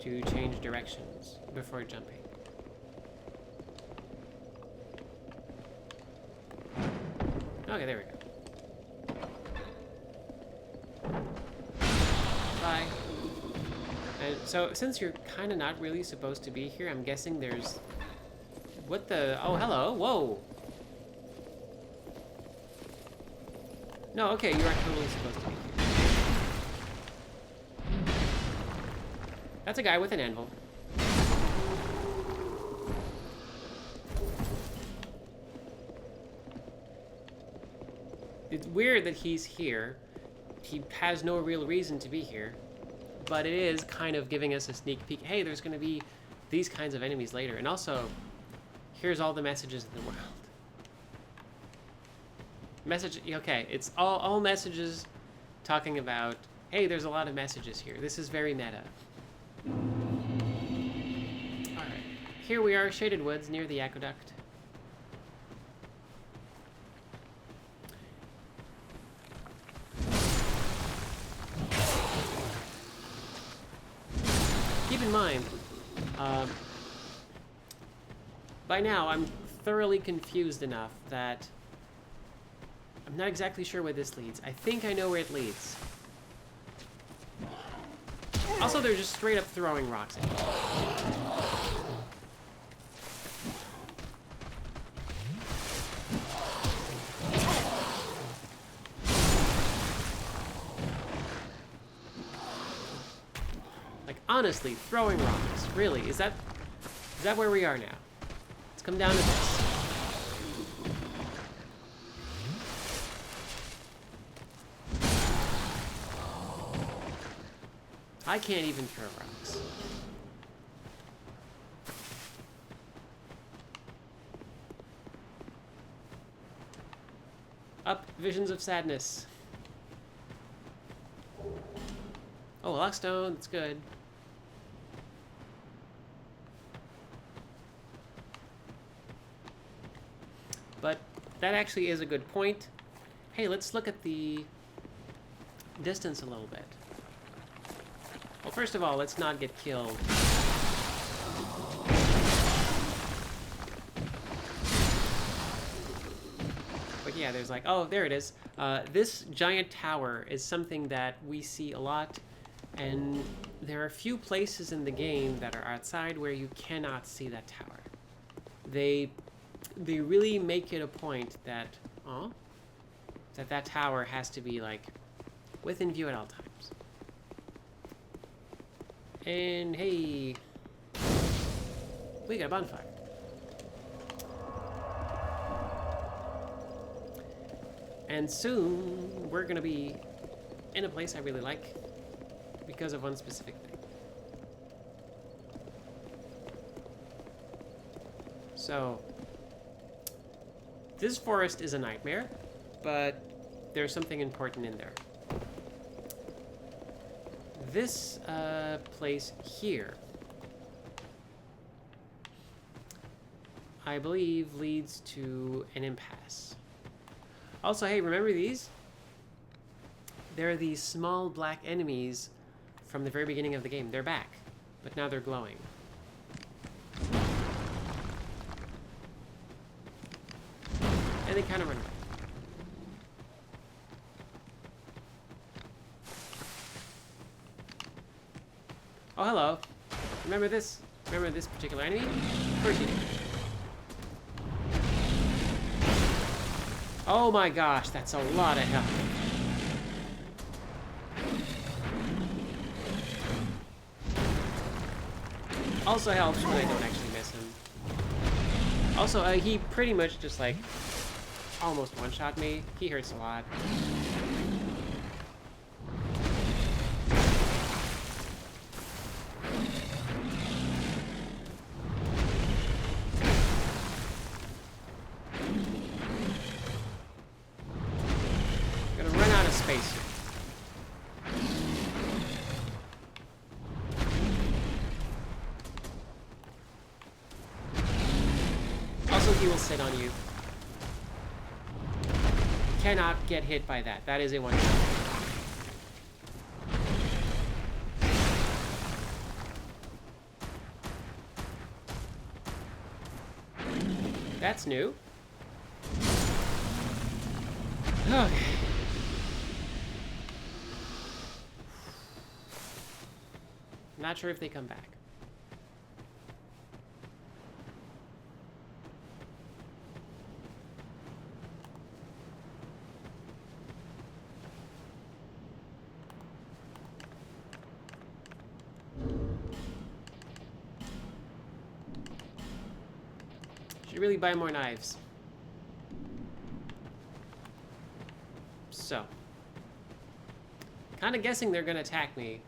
to change directions before jumping. Okay, there we go. Bye. And so, since you're kind of not really supposed to be here, I'm guessing there's... What the... Oh, hello. Whoa. No, okay, you are totally supposed to be here. That's a guy with an anvil. It's weird that he's here. He has no real reason to be here. But it is kind of giving us a sneak peek. Hey, there's going to be these kinds of enemies later. And also, here's all the messages in the world. Okay, it's all messages talking about, hey, there's a lot of messages here. This is very meta. Alright, here we are, Shaded Woods, near the aqueduct. Keep in mind, by now I'm thoroughly confused enough that I'm not exactly sure where this leads. I think I know where it leads. Also, they're just straight up throwing rocks at me. Like, honestly, throwing rocks. Really, is that where we are now? Let's come down to this. I can't even throw rocks. Up, Visions of Sadness. Oh, Lockstone, that's good. But that actually is a good point. Hey, let's look at the distance a little bit. Well, first of all, let's not get killed. But yeah, there's like, oh, there it is. This giant tower is something that we see a lot And there are a few places in the game that are outside where you cannot see that tower. They really make it a point that that tower has to be like within view at all times. And hey, we got a bonfire. And soon we're gonna be in a place I really like because of one specific thing. So, this forest is a nightmare, but there's something important in there. This place here, I believe, leads to an impasse. Also, hey, remember these? There are these small black enemies from the very beginning of the game. They're back, but now they're glowing. And they kind of run away. Oh, hello. Remember this? Remember this particular enemy? Of course you do. Oh my gosh, that's a lot of health. Also helps when I don't actually miss him. Also, he pretty much just like almost one-shot me. He hurts a lot. Gonna run out of space here. Also, he will sit on you. Cannot get hit by that. That is a one-shot. That's new. Okay. Not sure if they come back. Should really buy more knives. So, kind of guessing they're gonna attack me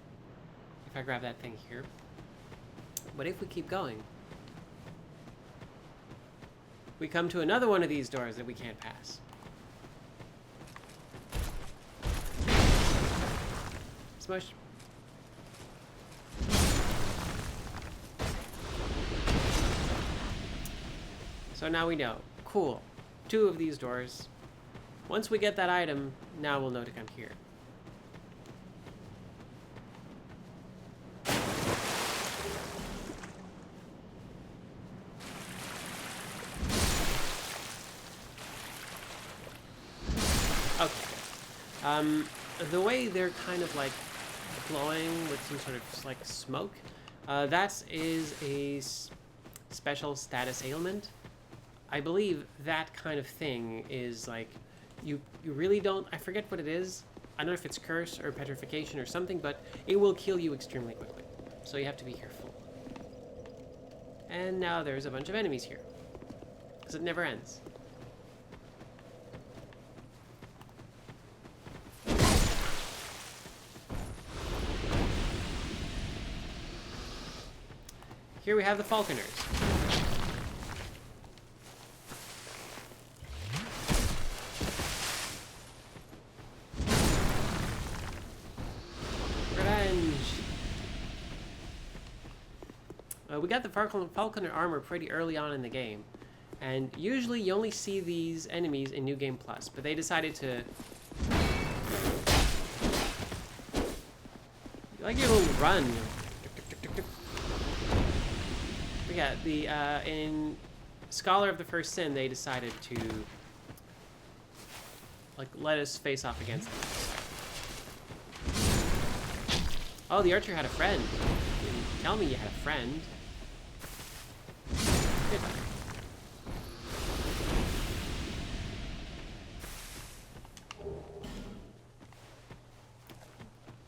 if I grab that thing here. But if we keep going, we come to another one of these doors that we can't pass. Smush. So now we know. Cool. 2 of these doors. Once we get that item, now we'll know to come here. Okay. The way they're kind of like glowing with some sort of like smoke, that is a special status ailment. I believe that kind of thing is like, you really don't, I forget what it is. I don't know if it's curse or petrification or something, but it will kill you extremely quickly. So you have to be careful. And now there's a bunch of enemies here, because it never ends. Here we have the Falconers. We got the Falconer armor pretty early on in the game, and usually you only see these enemies in New Game Plus, but they decided to... You like your little run. But yeah, in Scholar of the First Sin, they decided to like let us face off against them. Oh, the archer had a friend. You didn't tell me you had a friend. Goodbye.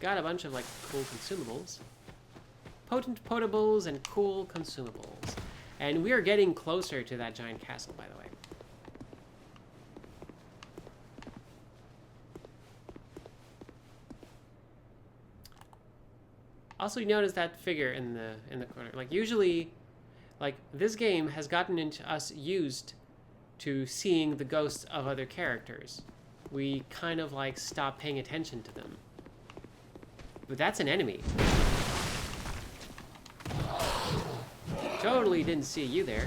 Got a bunch of like cool consumables. Potent potables and cool consumables. And we are getting closer to that giant castle, by the way. Also, you notice that figure in the corner. Like usually, like this game has gotten into us used to seeing the ghosts of other characters. We kind of like stop paying attention to them. But that's an enemy. Totally didn't see you there.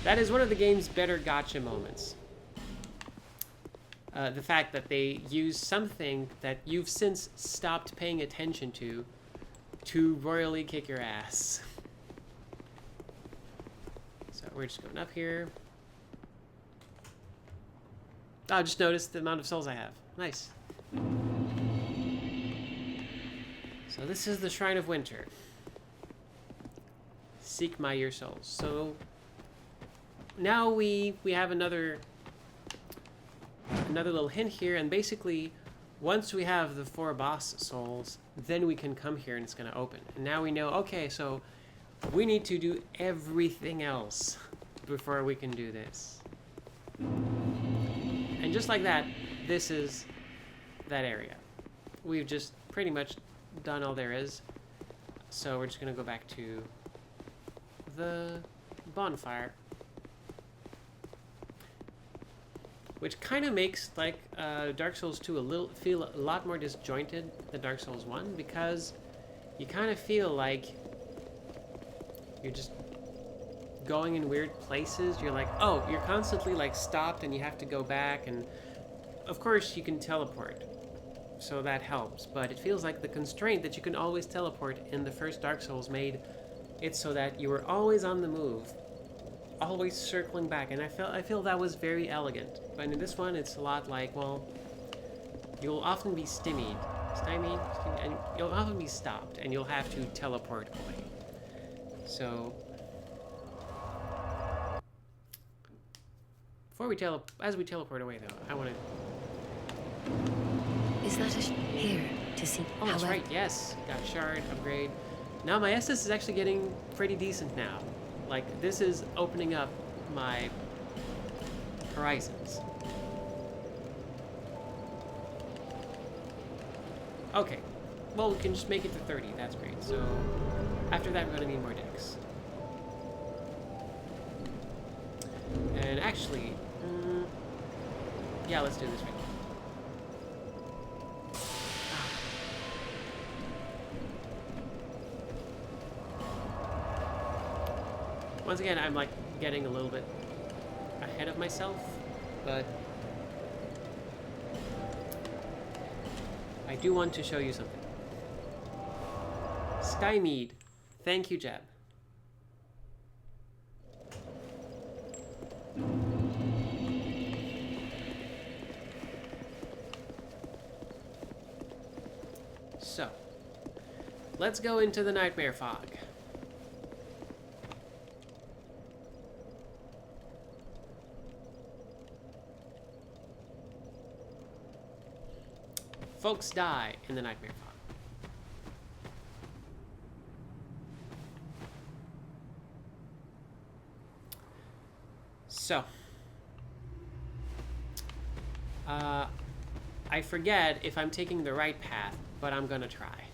That is one of the game's better gotcha moments. The fact that they use something that you've since stopped paying attention to royally kick your ass. So we're just going up here. Oh, just noticed the amount of souls I have. Nice. So this is the Shrine of Winter. Seek my your souls. So now we have another little hint here, and basically once we have the 4 boss souls, then we can come here and it's going to open. And now we know, okay, so we need to do everything else before we can do this. And just like that, this is that area. We've just pretty much done all there is. So we're just going to go back to the bonfire. Which kind of makes like Dark Souls 2 feel a lot more disjointed than Dark Souls 1, because you kind of feel like you're just going in weird places. You're like, oh, you're constantly like stopped and you have to go back, and of course you can teleport, so that helps, but it feels like the constraint that you can always teleport in the first Dark Souls made it so that you were always on the move, always circling back, and I feel that was very elegant. But in this one, it's a lot like, well, you'll often be stymied, and you'll often be stopped, and you'll have to teleport away. So, as we teleport away, though, I want to. Is that here to see? Oh, that's right. Yes, got shard upgrade. Now my SS is actually getting pretty decent now. Like, this is opening up my horizons. Okay, well, we can just make it to 30. That's great. So after that, we're gonna need more decks. And actually, yeah, let's do this right now. Once again, I'm like getting a little bit ahead of myself, but I do want to show you something. Stymied. Thank you, Jeb. So, let's go into the Nightmare Fog. Folks die in the Nightmare Fog. So, I forget if I'm taking the right path, but I'm gonna try.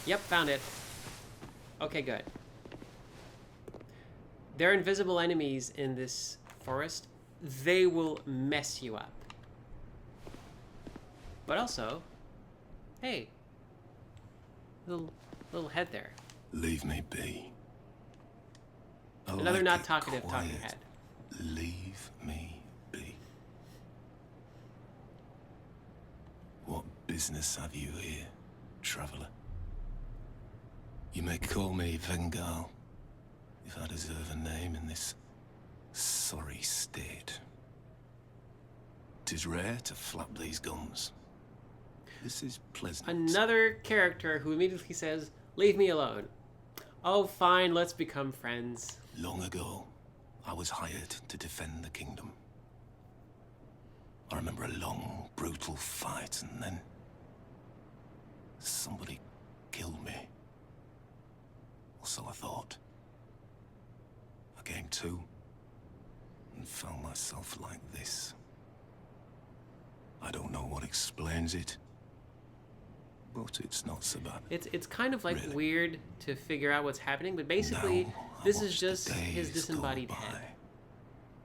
Yep, found it. Okay, good. There are invisible enemies in this forest. They will mess you up. But also, hey, little head there. Leave me be. Another not talkative talking head. Leave me be. What business have you here, traveler? You may call me Vengal, if I deserve a name in this sorry state. 'Tis rare to flap these gums. This is pleasant. Another character who immediately says, "Leave me alone." Oh, fine, let's become friends. Long ago, I was hired to defend the kingdom. I remember a long, brutal fight, and then somebody killed me. Or so I thought. I came to and found myself like this. I don't know what explains it, but it's not so bad. It's kind of like Really? weird to figure out what's happening, but basically, Now, I this is watch the just his days disembodied go by head.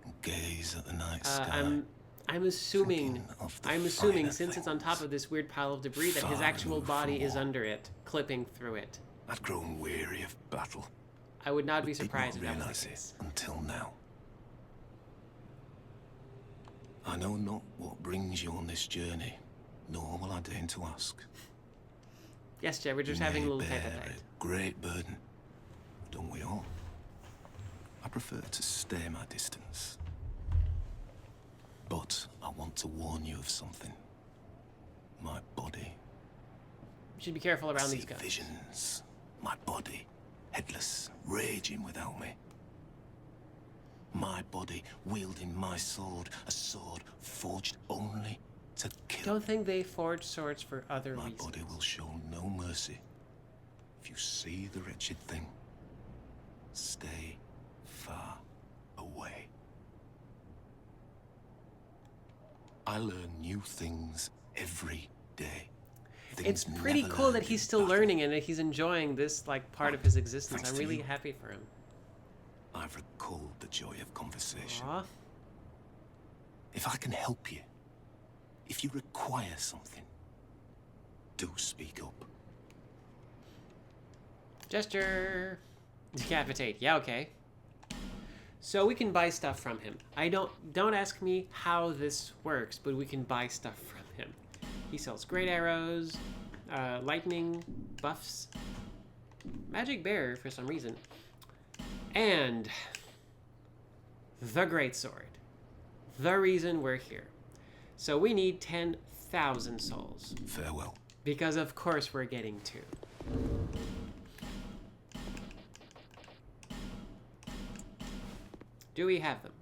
and gaze at the night sky. I'm assuming Thinking of the since finer it's on top things. of this weird pile of debris that his Far actual removed body from is war. under it, clipping through it. I'd grown weary of battle. I would not be Did not surprised if that was realize the it case. until now. I know not what brings you on this journey, nor will I deign to ask. Yes, Jed, we're just You having a may little bear tete-a-tete. a great burden, don't we all? I prefer to stay my distance. But I want to warn you of something. My body. You should be careful I around see these guns. visions. My body, headless, raging without me. My body wielding my sword, a sword forged only to kill. Don't think they forge swords for other My reasons. body will show no mercy. If you see the wretched thing, stay far away. I learn new things every day. It's Things pretty never cool that learned he's in still battle. learning and that he's enjoying this like part of his existence. Thanks I'm to really you. happy for him. I've recalled the joy of conversation. Aw. If I can help you, if you require something, do speak up. Gesture. Decapitate. Yeah, okay. So we can buy stuff from him. Don't ask me how this works, but we can buy stuff from him. He sells great arrows, lightning buffs, magic bear for some reason, and the great sword. The reason we're here. So we need 10,000 souls. Farewell. Because of course we're getting two. Do we have them?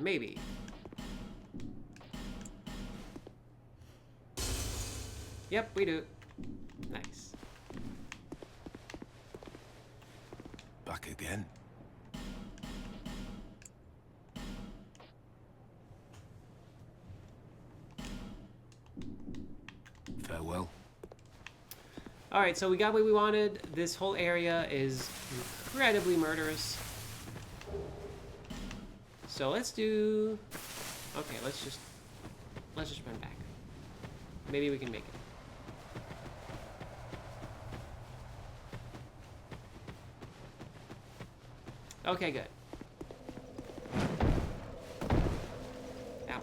Maybe. Yep, we do. Nice. Back again. Farewell. Alright, so we got what we wanted. This whole area is incredibly murderous. So let's do... Okay, let's just run back. Maybe we can make it. Okay, good. Ow.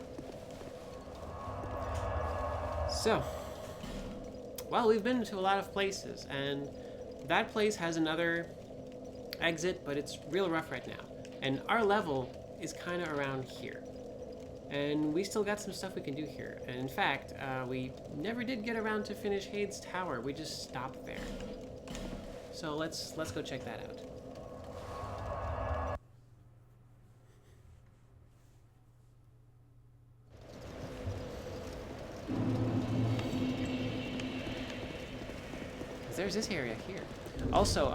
So, well, we've been to a lot of places, and that place has another exit, but it's real rough right now. And our level is kind of around here. And we still got some stuff we can do here. And in fact, we never did get around to finish Hades Tower. We just stopped there. So let's go check that out. There's this area here. Also,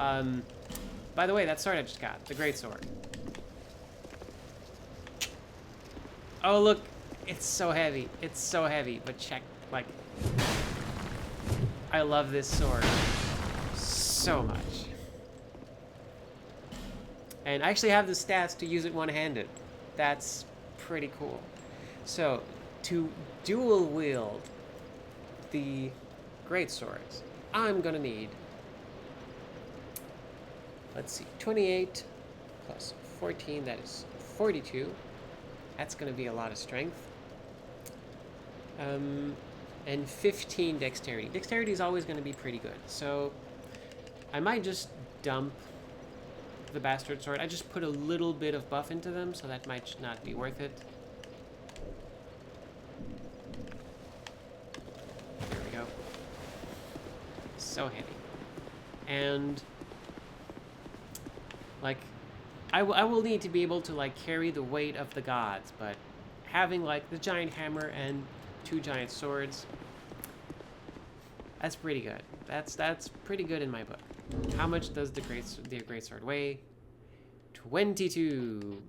by the way, that sword I just got, the great sword. Oh, look, it's so heavy. It's so heavy, but check, like, I love this sword so much. And I actually have the stats to use it one-handed. That's pretty cool. So, to dual wield the great swords, I'm gonna need, let's see, 28 plus 14, that is 42. That's gonna be a lot of strength. And 15 dexterity. Dexterity is always gonna be pretty good. So I might just dump the bastard sword. I just put a little bit of buff into them, so that might not be worth it. so heavy. And like I will need to be able to like carry the weight of the gods, but having like the giant hammer and 2 giant swords, that's pretty good. That's pretty good in my book. How much does the great sword weigh? 22.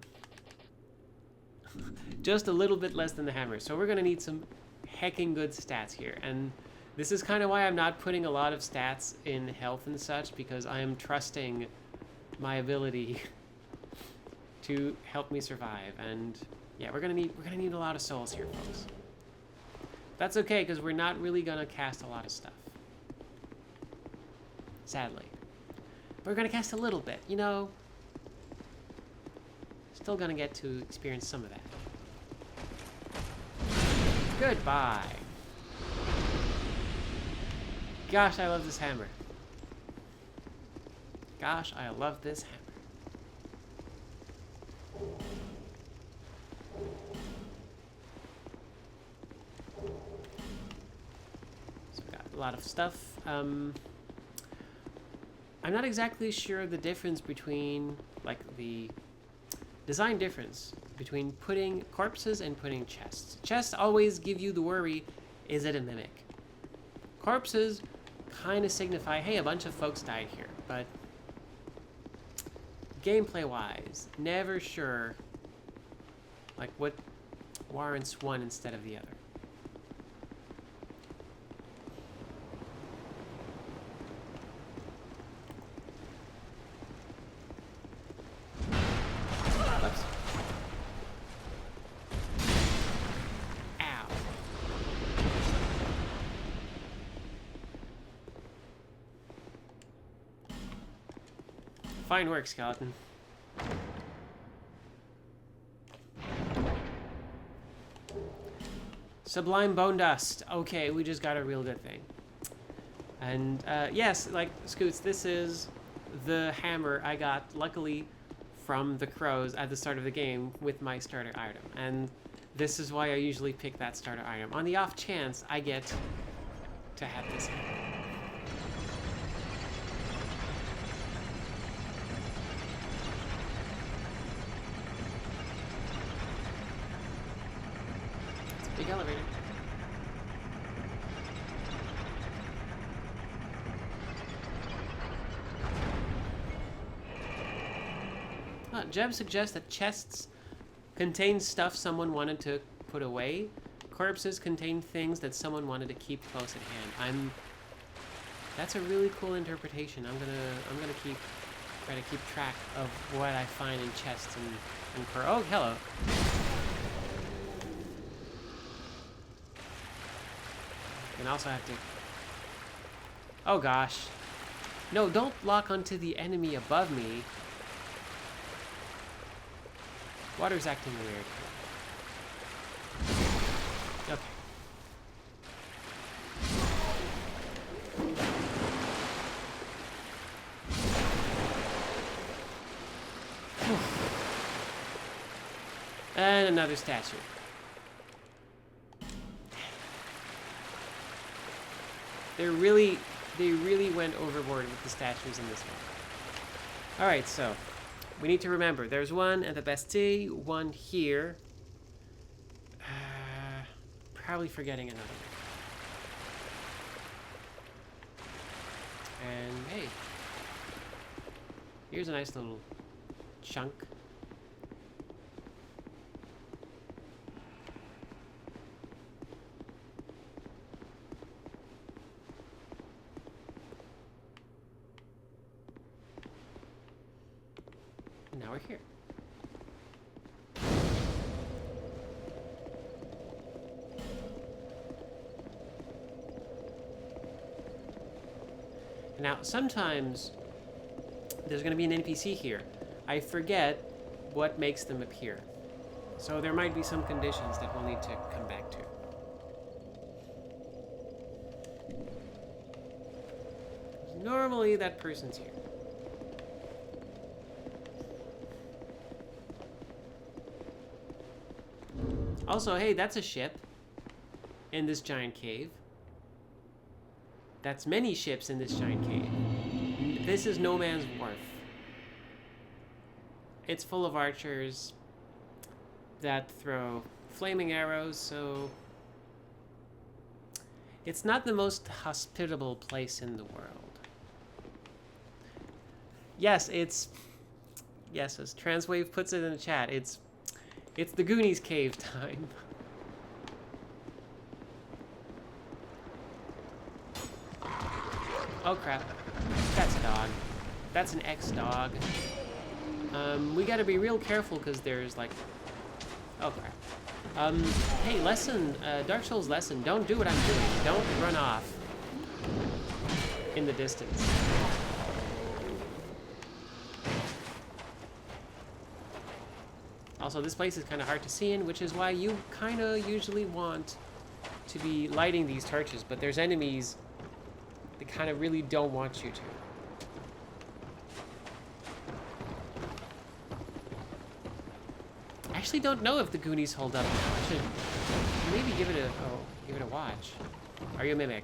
Just a little bit less than the hammer. So we're gonna need some hecking good stats here, and this is kind of why I'm not putting a lot of stats in health and such, because I am trusting my ability to help me survive. And yeah, we're gonna need a lot of souls here, folks. That's okay, because we're not really gonna cast a lot of stuff, sadly. We're gonna cast a little bit, you know. Still gonna get to experience some of that. Goodbye. Gosh, I love this hammer. Gosh, I love this hammer. So got a lot of stuff. I'm not exactly sure the difference between, like, the design difference between putting corpses and putting chests. Chests always give you the worry, is it a mimic? Corpses kind of signify, hey, a bunch of folks died here, but gameplay-wise, never sure, like, what warrants one instead of the other. Whoops. Ow. Fine work, skeleton. Sublime bone dust. Okay, we just got a real good thing. And yes, like Scoots, this is the hammer I got, luckily, from the crows at the start of the game with my starter item. And this is why I usually pick that starter item. On the off chance I get to have this hammer. It's a big elevator. Jeb suggests that chests contain stuff someone wanted to put away. Corpses contain things that someone wanted to keep close at hand. That's a really cool interpretation. I'm gonna try to keep track of what I find in chests and oh, hello. And also have to. Oh gosh. No, don't lock onto the enemy above me. Water's acting weird. Okay. And another statue. They really went overboard with the statues in this one. Alright, so we need to remember, there's one at the Bastille, one here. Probably forgetting another one. And hey, here's a nice little chunk. Now we're here. Now, sometimes there's going to be an NPC here. I forget what makes them appear. So there might be some conditions that we'll need to come back to. Normally, that person's here. Also, hey, that's a ship in this giant cave. That's many ships in this giant cave. This is no man's wharf. It's full of archers that throw flaming arrows, so it's not the most hospitable place in the world. Yes, as Transwave puts it in the chat, it's the Goonies cave time. Oh crap. That's a dog. That's an ex-dog. We gotta be real careful because there's like... Oh crap. Hey, lesson, Dark Souls lesson, don't do what I'm doing. Don't run off in the distance. Also, this place is kind of hard to see in, which is why you kind of usually want to be lighting these torches, but there's enemies that kind of really don't want you to. I actually don't know if the Goonies hold up. I should maybe give it a watch. Are you a mimic?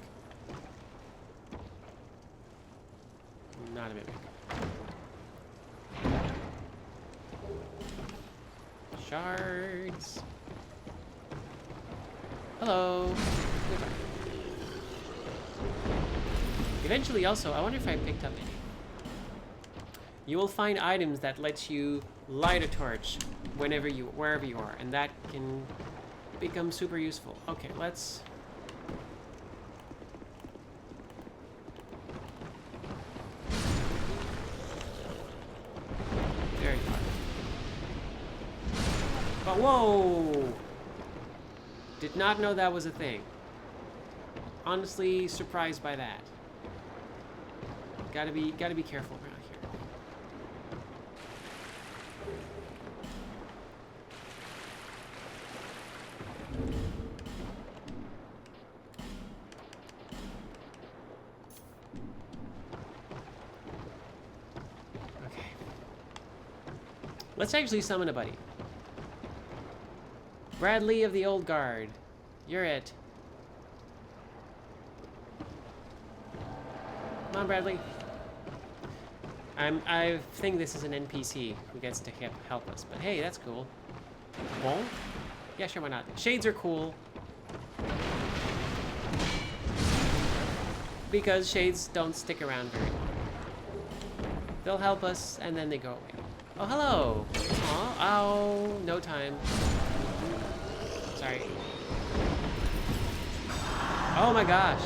Not a mimic. Shards. Hello. Goodbye. Eventually, also, I wonder if I picked up any. You will find items that let you light a torch wherever you are, and that can become super useful. Okay, let's... Very far. But whoa! Did not know that was a thing. Honestly, surprised by that. Gotta be careful around here. Okay. Let's actually summon a buddy. Bradley of the Old Guard. You're it. Come on, Bradley. I think this is an NPC who gets to help us, but hey, that's cool. Bon? Yeah, sure, why not? Shades are cool. Because shades don't stick around very long. They'll help us, and then they go away. Oh, hello! Aw, ow, no time. Sorry. Oh my gosh!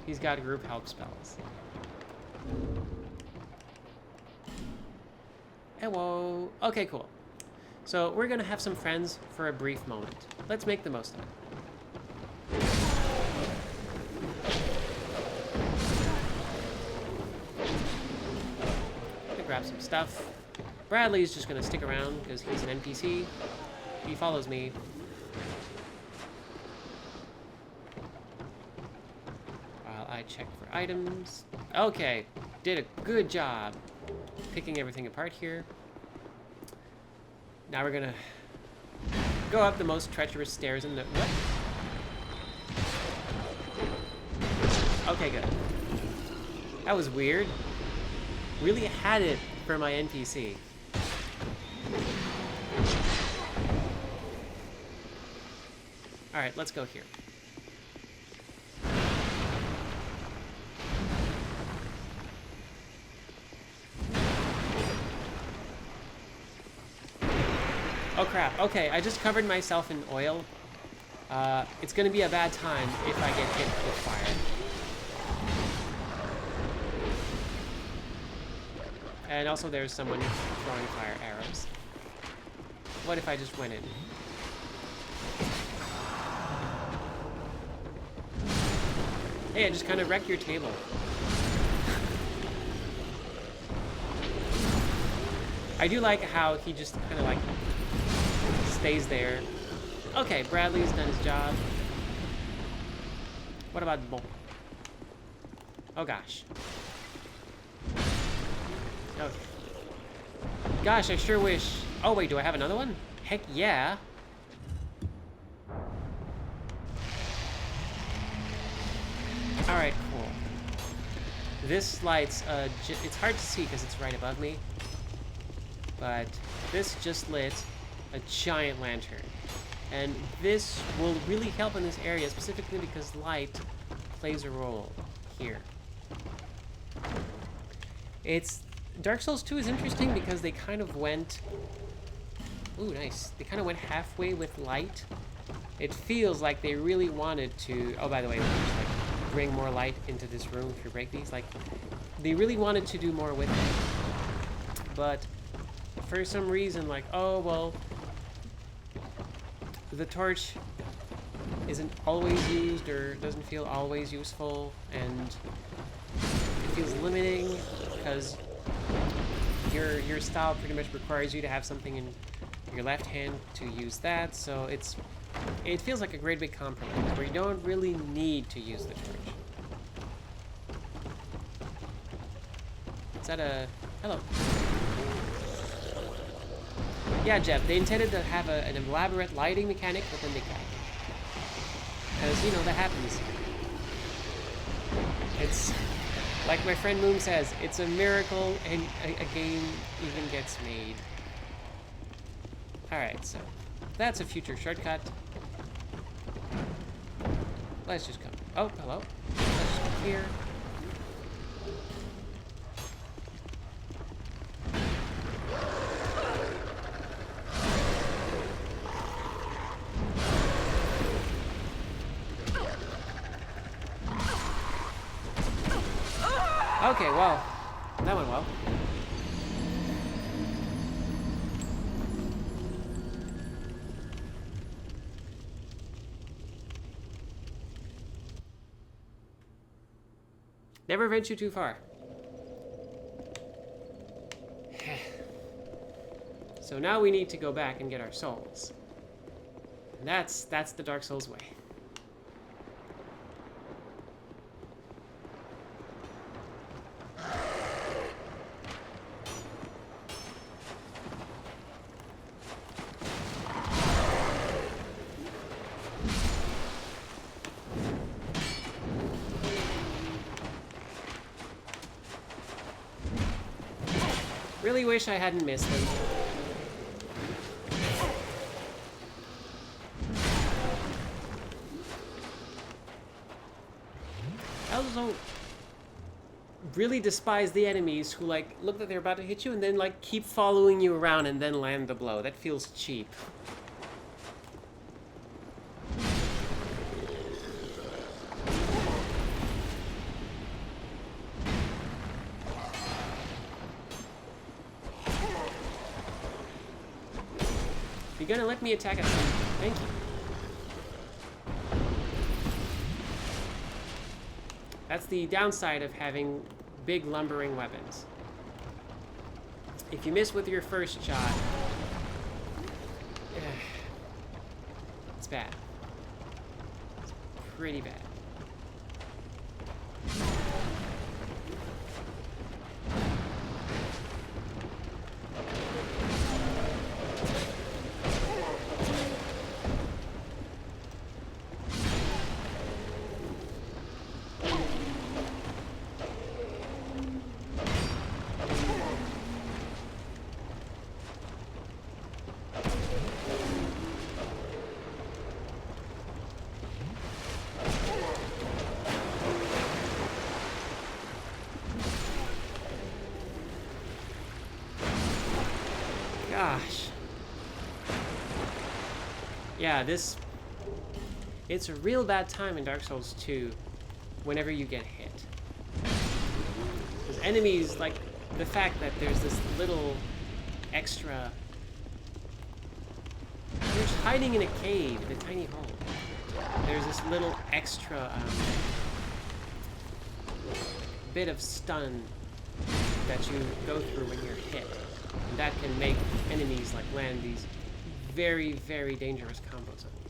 He's got group help spells. Hello. Okay, cool. So we're gonna have some friends for a brief moment. Let's make the most of it. Gonna grab some stuff. Bradley's just gonna stick around because he's an NPC. He follows me. While I check for items. Okay, did a good job picking everything apart here. Now we're gonna go up the most treacherous stairs in the... What? Okay, good. That was weird. Really had it for my NPC. Alright, let's go here. Oh crap, okay, I just covered myself in oil. It's gonna be a bad time if I get hit with fire. And also there's someone throwing fire arrows. What if I just went in? Hey, I just kind of wrecked your table. I do like how he just kind of like stays there. Okay, Bradley's done his job. What about Bon? Oh gosh. Okay. Gosh, I sure wish... Oh wait, do I have another one? Heck yeah. Alright, cool. This light's, it's hard to see because it's right above me. But this just lit a giant lantern. And this will really help in this area, specifically because light plays a role here. Dark Souls 2 is interesting because they kind of went... Ooh, nice. They kind of went halfway with light. It feels like they really wanted to... Oh, by the way, let me just, like, bring more light into this room if you break these. Like, they really wanted to do more with it. But for some reason, like, oh, well, the torch isn't always used or doesn't feel always useful, and it feels limiting because your style pretty much requires you to have something in your left hand to use that, so it feels like a great big compromise where you don't really need to use the torch. Is that a... Hello. Yeah, Jeff, they intended to have an elaborate lighting mechanic, but then they cut it. Because, you know, that happens. It's... Like my friend Moon says, it's a miracle and a game even gets made. Alright, so that's a future shortcut. Let's just come. Oh, hello. Let's just come here. Okay, well, that went well. Never venture too far. So now we need to go back and get our souls. And that's the Dark Souls way. Really wish I hadn't missed them. I also really despise the enemies who, like, look that they're about to hit you and then, like, keep following you around and then land the blow. That feels cheap. You're gonna let me attack us. Thank you. That's the downside of having big lumbering weapons. If you miss with your first shot, it's bad. It's pretty bad. Gosh. Yeah, it's a real bad time in Dark Souls 2 whenever you get hit. Because enemies, like, the fact that there's this little extra... You're just hiding in a cave, in a tiny hole. There's this little extra bit of stun that you go through when you're hit. And that can make enemies, like, land these very, very dangerous combos on you.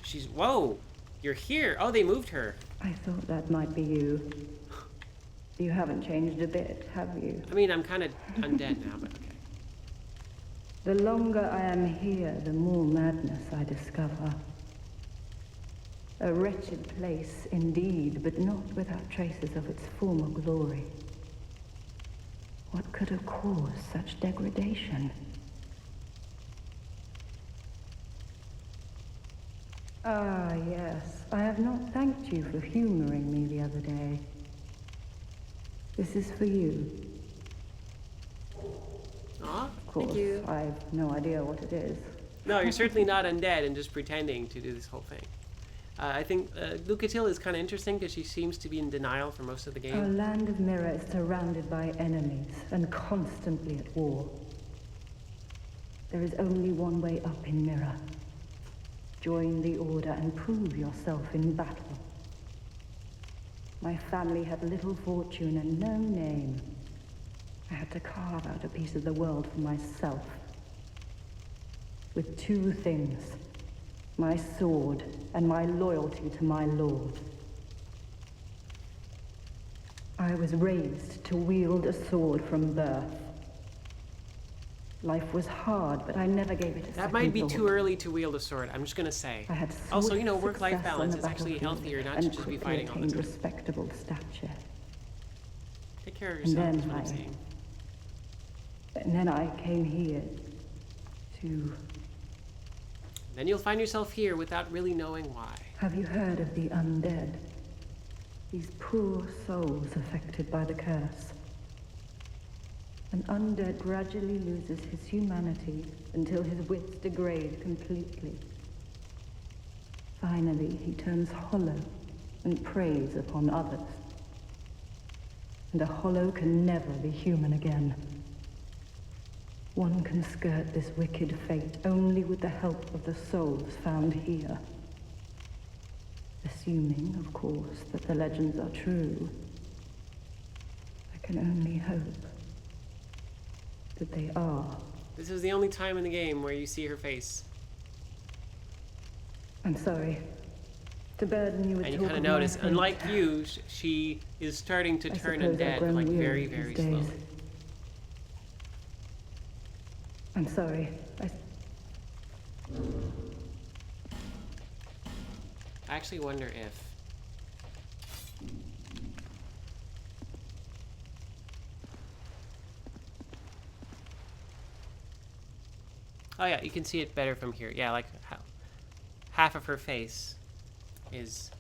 She's... Whoa! You're here! Oh, they moved her. I thought that might be you. You haven't changed a bit, have you? I mean, I'm kind of undead now, but okay. The longer I am here, the more madness I discover. A wretched place indeed, but not without traces of its former glory. What could have caused such degradation? Ah, yes. I have not thanked you for humoring me the other day. This is for you. Aw, Of course, thank you. I have no idea what it is. No, you're certainly not undead and just pretending to do this whole thing. I think Lucatil is kind of interesting because she seems to be in denial for most of the Our game. land of Mirror is surrounded by enemies and constantly at war. There is only one way up in Mirror. Join the Order and prove yourself in battle. My family had little fortune and no name. I had to carve out a piece of the world for myself. With two things. My sword and my loyalty to my lord. I was raised to wield a sword from birth. Life was hard, but I never gave it a That might be second too thought. early to wield a sword, I'm just gonna say. I had Also, swift work-life success on balance the is actually battlefield healthier, not to and just be quickly fighting all the attained time. respectable stature. Take care of And yourself, then is what I'm I- saying. And then I came here to... Then you'll find yourself here without really knowing why. Have you heard of the undead? These poor souls affected by the curse. An undead gradually loses his humanity until his wits degrade completely. Finally, he turns hollow and preys upon others. And a hollow can never be human again. One can skirt this wicked fate only with the help of the souls found here. Assuming, of course, that the legends are true, I can only hope that they are. This is the only time in the game where you see her face. I'm sorry to burden you with And you talk kind of of my notice, fate. unlike you, she is starting to I turn suppose I've undead, grown like weary very, very these days. slowly. I'm sorry. I actually wonder if... Oh yeah, you can see it better from here. Yeah, like how half of her face is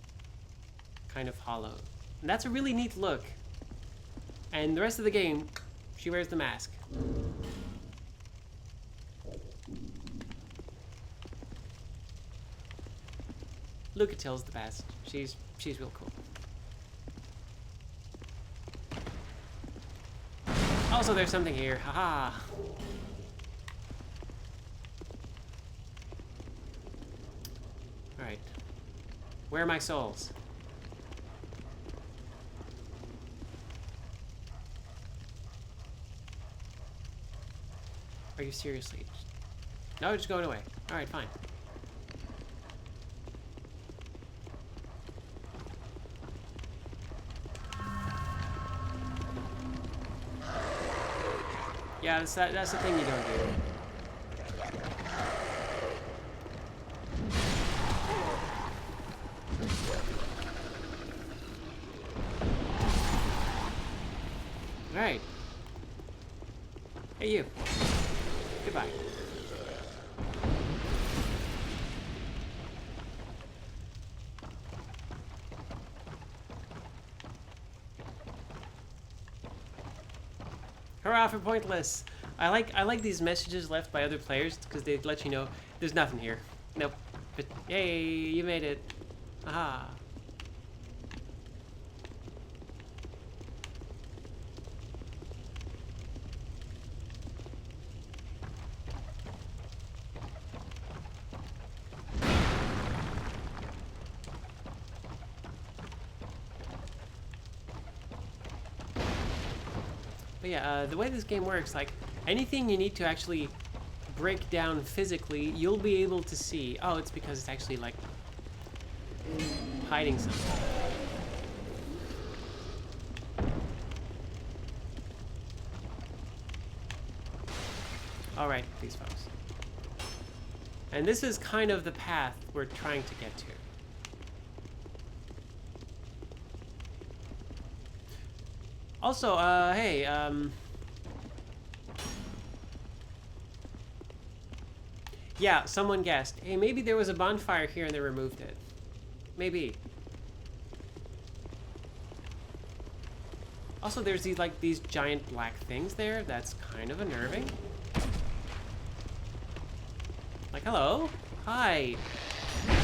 kind of hollow. And that's a really neat look. And the rest of the game, she wears the mask. Lucatil's the best. She's real cool. Also, there's something here. Haha. Alright. Where are my souls? Are you seriously? No, just going away. Alright, fine. Yeah, that's the thing you don't do. Alright. Hey, you. Goodbye. Hurrah for Pointless! I like these messages left by other players because they let you know there's nothing here. Nope. But yay, you made it. Aha. But yeah, the way this game works, like, anything you need to actually break down physically, you'll be able to see. Oh, it's because it's actually, like, hiding something. Alright, these folks. And this is kind of the path we're trying to get to. Also, hey, yeah, someone guessed. Hey, maybe there was a bonfire here and they removed it. Maybe. Also, there's these, like, these giant black things there. That's kind of unnerving. Like, hello? Hi. It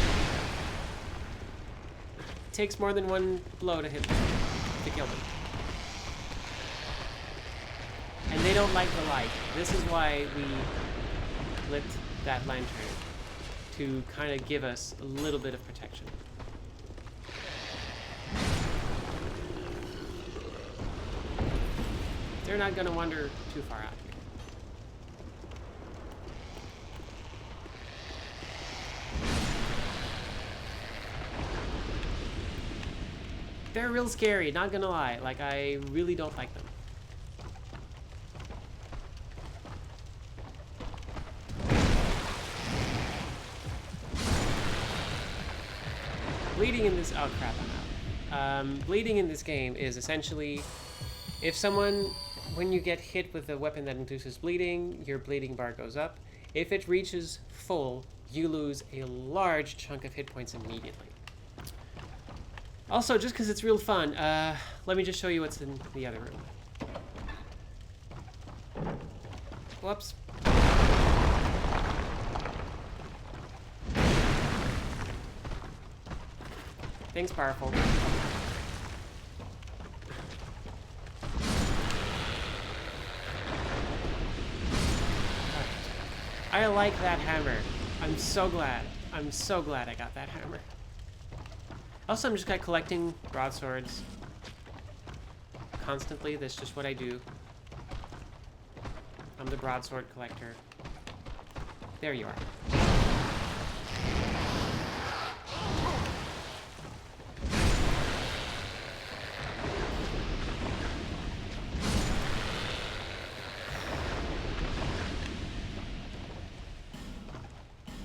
takes more than one blow to hit them, to kill them. And they don't like the light. This is why we lit that lantern, to kind of give us a little bit of protection. They're not going to wander too far out here. They're real scary, not gonna lie. Like, I really don't like them. Bleeding in this... Oh, crap, I'm out. Bleeding in this game is essentially... If someone... When you get hit with a weapon that induces bleeding, your bleeding bar goes up. If it reaches full, you lose a large chunk of hit points immediately. Also, just because it's real fun, let me just show you what's in the other room. Whoops. Thing's powerful. I like that hammer. I'm so glad. I'm so glad I got that hammer. Also, I'm just kind of collecting broadswords constantly. That's just what I do. I'm the broadsword collector. There you are.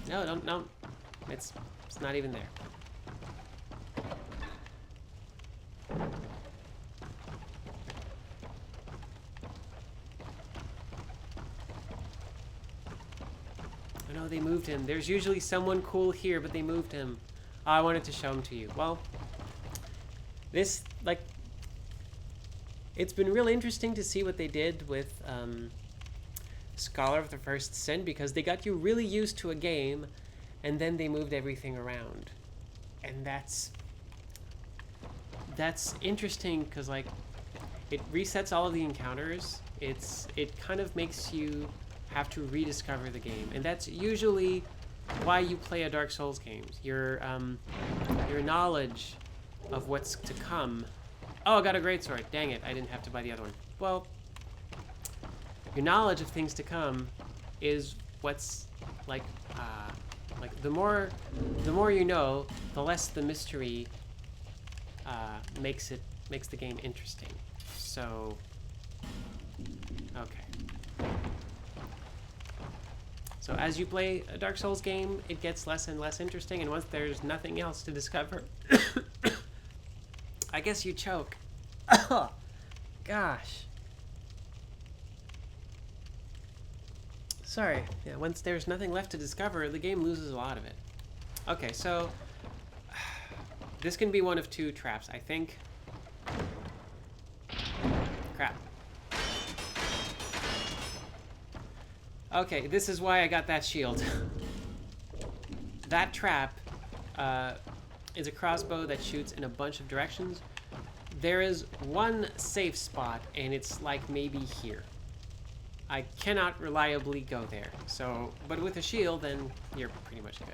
No, don't, no. It's not even there. I know they moved him. There's usually someone cool here, but they moved him. Oh, I wanted to show him to you. Well, this, like, it's been real interesting to see what they did with Scholar of the First Sin, because they got you really used to a game, and then they moved everything around. And that's interesting, because, like, it resets all of the encounters. It kind of makes you have to rediscover the game, and that's usually why you play a Dark Souls games. Your knowledge of what's to come. Oh, I got a greatsword. Dang it, I didn't have to buy the other one. Well, your knowledge of things to come is what's like the more you know, the less the mystery makes the game interesting. So, okay. So as you play a Dark Souls game, it gets less and less interesting, and once there's nothing else to discover, I guess you choke. Oh, gosh. Sorry. Yeah, once there's nothing left to discover, the game loses a lot of it. Okay, so this can be one of two traps, I think. Crap. Okay, this is why I got that shield. That trap is a crossbow that shoots in a bunch of directions. There is one safe spot, and it's like maybe here. I cannot reliably go there. So, but with a shield, then you're pretty much good.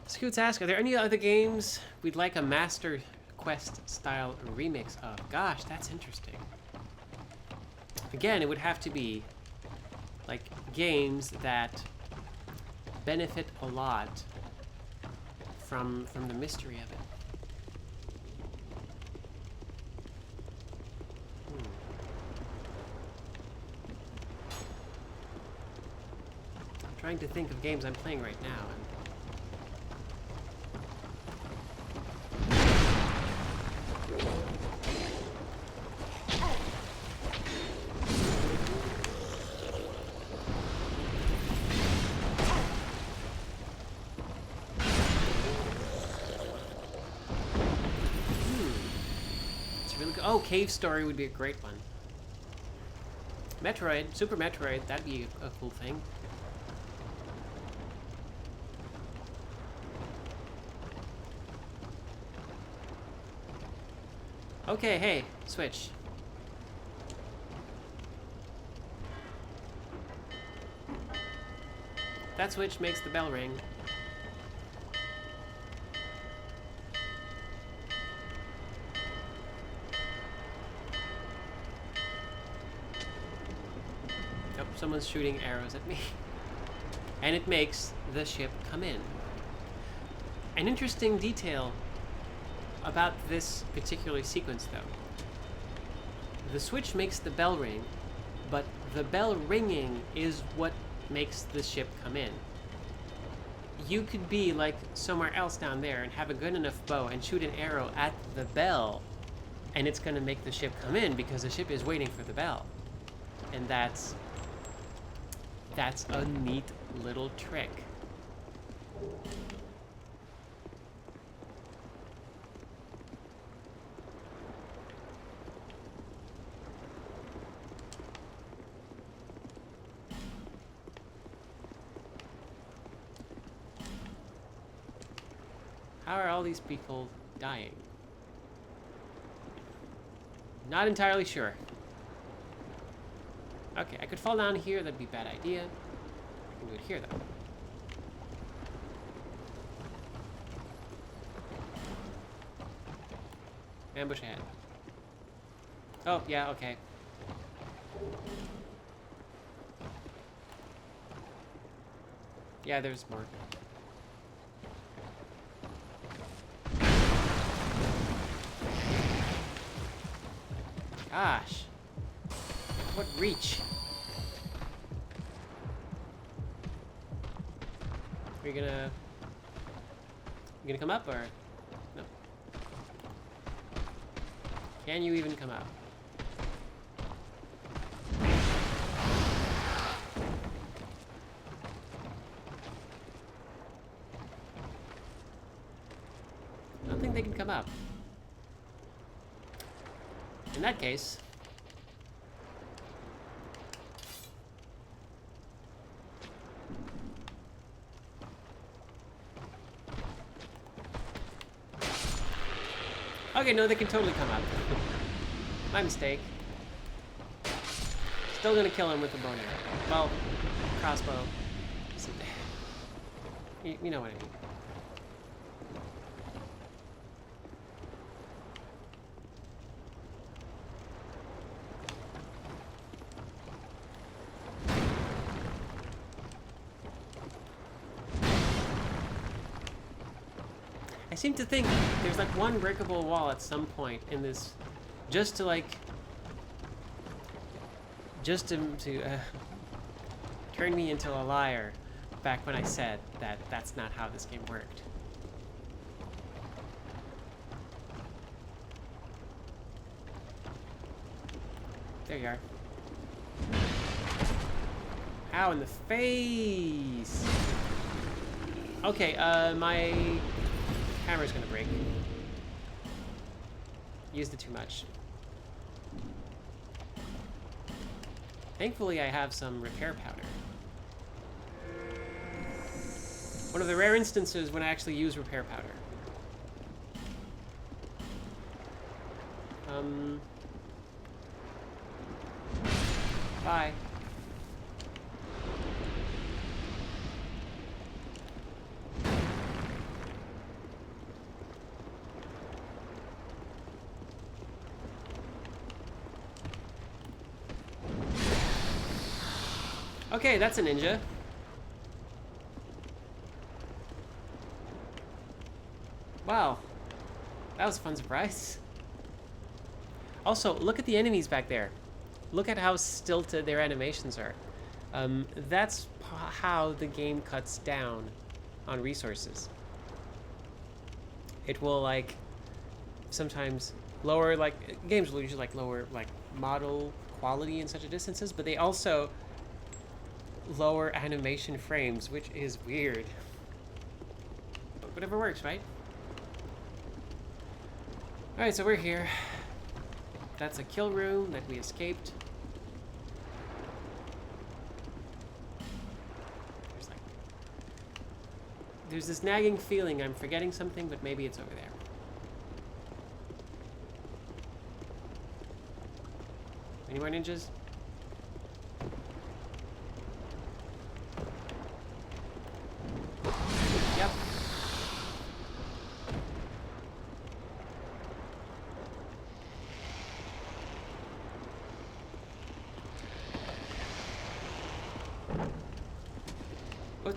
Scoots asks, are there any other games we'd like a Master Quest style remix of? Gosh, that's interesting. Again, it would have to be like games that benefit a lot from the mystery of it. I'm trying to think of games I'm playing right now. It's really good. Oh, Cave Story would be a great one. Metroid, Super Metroid, that'd be a cool thing. Okay, hey, switch. That switch makes the bell ring. Yep, someone's shooting arrows at me. And it makes the ship come in. An interesting detail about this particular sequence, though. The switch makes the bell ring, but the bell ringing is what makes the ship come in. You could be like somewhere else down there and have a good enough bow and shoot an arrow at the bell, and it's going to make the ship come in because the ship is waiting for the bell. And that's a neat little trick. How are all these people dying? Not entirely sure. Okay, I could fall down here, that'd be a bad idea. I can do it here, though. Ambush ahead. Oh, yeah, okay. Yeah, there's more. Gosh. What reach? Are you gonna come up or no? Can you even come up? I don't think they can come up. In that case, okay, no, they can totally come up. My mistake. Still gonna kill him with a bow and arrow. Well, crossbow. You know what I mean. I seem to think there's like one breakable wall at some point in this, just to turn me into a liar back when I said that that's not how this game worked. There you are. Ow, in the face! Okay, my camera's gonna break. Used it too much. Thankfully, I have some repair powder. One of the rare instances when I actually use repair powder. Bye. Okay, that's a ninja. Wow. That was a fun surprise. Also, look at the enemies back there. Look at how stilted their animations are. That's how the game cuts down on resources. It will like sometimes lower, like games will usually like lower like model quality in such distances, but they also lower animation frames, which is weird. But whatever works, right? Alright, so we're here. That's a kill room that we escaped. There's this nagging feeling I'm forgetting something, but maybe it's over there. Any more ninjas? Yep. What?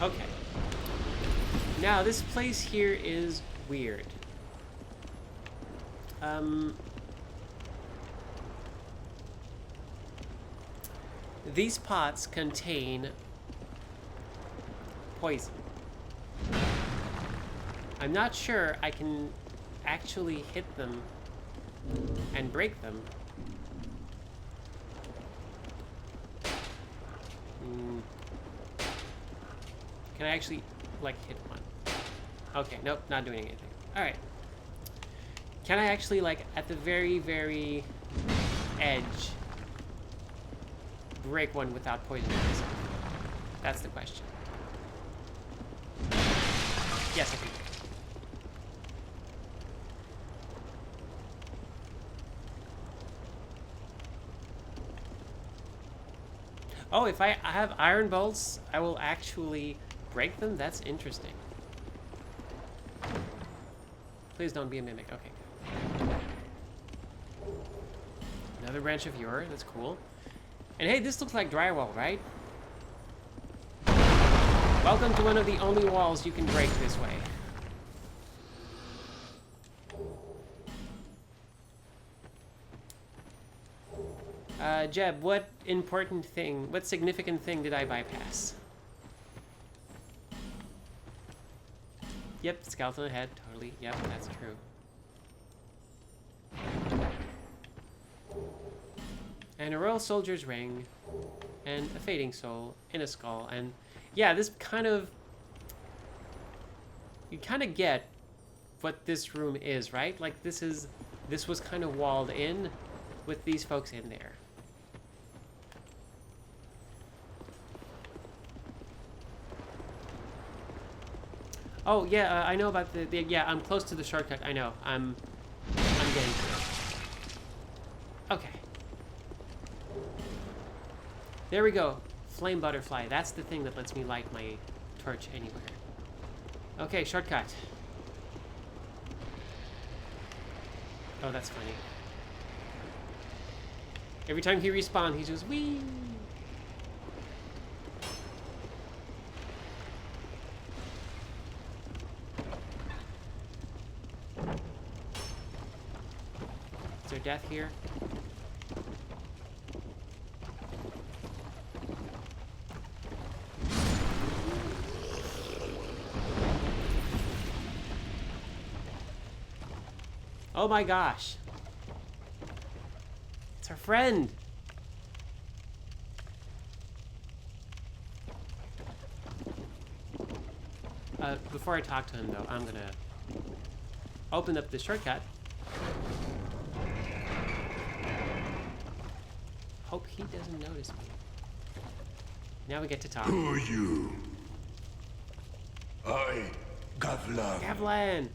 Okay. Now, this place here is weird. These pots contain poison. I'm not sure I can actually hit them and break them. Can I actually, like, hit one? Okay, nope, not doing anything. Alright. Can I actually, like, at the very, very edge, break one without poisoning myself? That's the question. Yes, I can. Oh, if I have iron bolts, I will actually break them? That's interesting. Please don't be a mimic. Okay. Another branch of yore. That's cool. And hey, this looks like drywall, right? Welcome to one of the only walls you can break this way. Jeb, what significant thing did I bypass? Yep, skeleton head, totally. Yep, that's true. And a royal soldier's ring, and a fading soul, in a skull, and yeah, this kind of... You kind of get what this room is, right? Like, this was kind of walled in with these folks in there. Oh, yeah, I know about the... Yeah, I'm close to the shortcut. I know. I'm getting to it. Okay. There we go. Flame butterfly. That's the thing that lets me light my torch anywhere. Okay, shortcut. Oh, that's funny. Every time he respawns, he just wee. Is there death here? Oh my gosh. It's our friend. Before I talk to him though, I'm gonna open up the shortcut. Hope he doesn't notice me. Now we get to talk. Who are you? I, Gavlan. Gavlan!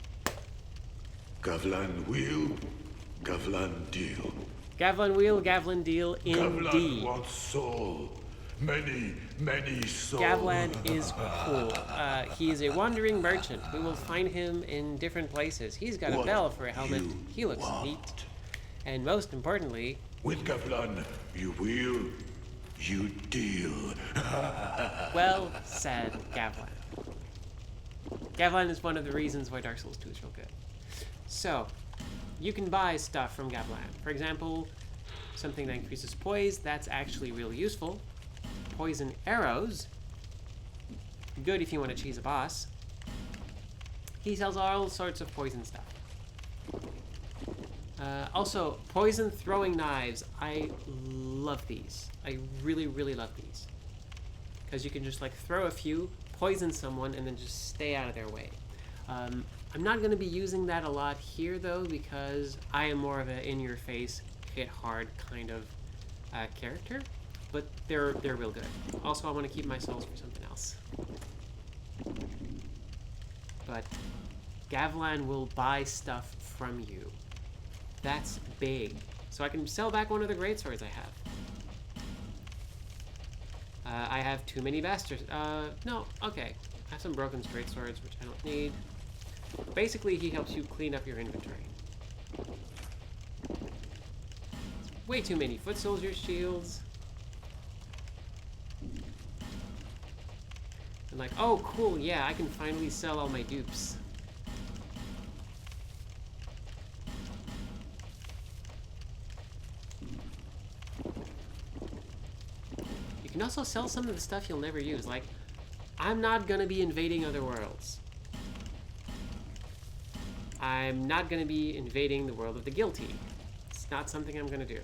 Gavlan Wheel, Gavlan Deal. Gavlan Wheel, Gavlan Deal, Gavlan indeed. wants soul. Many, many souls. Gavlan is cool. He is a wandering merchant. We will find him in different places. He's got a bell for a helmet. He looks neat. And most importantly... With Gavlan, you wheel, you deal. Well said, Gavlan. Gavlan is one of the reasons why Dark Souls 2 is real good. So, you can buy stuff from Gavlan. For example, something that increases poise, that's actually really useful. Poison arrows, good if you want to cheese a boss. He sells all sorts of poison stuff. Also, poison throwing knives. I love these. I really, really love these. Because you can just like throw a few, poison someone, and then just stay out of their way. I'm not going to be using that a lot here though, because I am more of an in-your-face, hit hard kind of character. But they're real good. Also, I want to keep my souls for something else. But Gavlan will buy stuff from you. That's big. So I can sell back one of the greatswords I have. I have too many bastards. No, okay. I have some broken greatswords, which I don't need. Basically, he helps you clean up your inventory. Way too many foot soldier shields. And like, oh cool, yeah, I can finally sell all my dupes. You can also sell some of the stuff you'll never use, like, I'm not gonna be invading other worlds. I'm not gonna be invading the world of the guilty. It's not something I'm gonna do.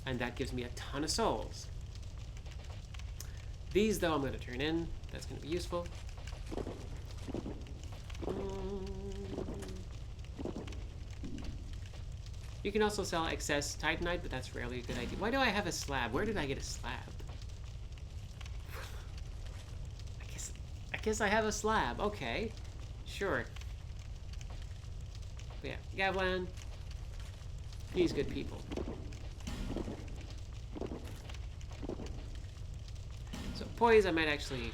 And that gives me a ton of souls. These, though, I'm going to turn in. That's going to be useful. You can also sell excess Titanite, but that's rarely a good idea. Why do I have a slab? Where did I get a slab? I guess I have a slab. Okay. Sure. But yeah, Gavlan. He's good people. So poise I might actually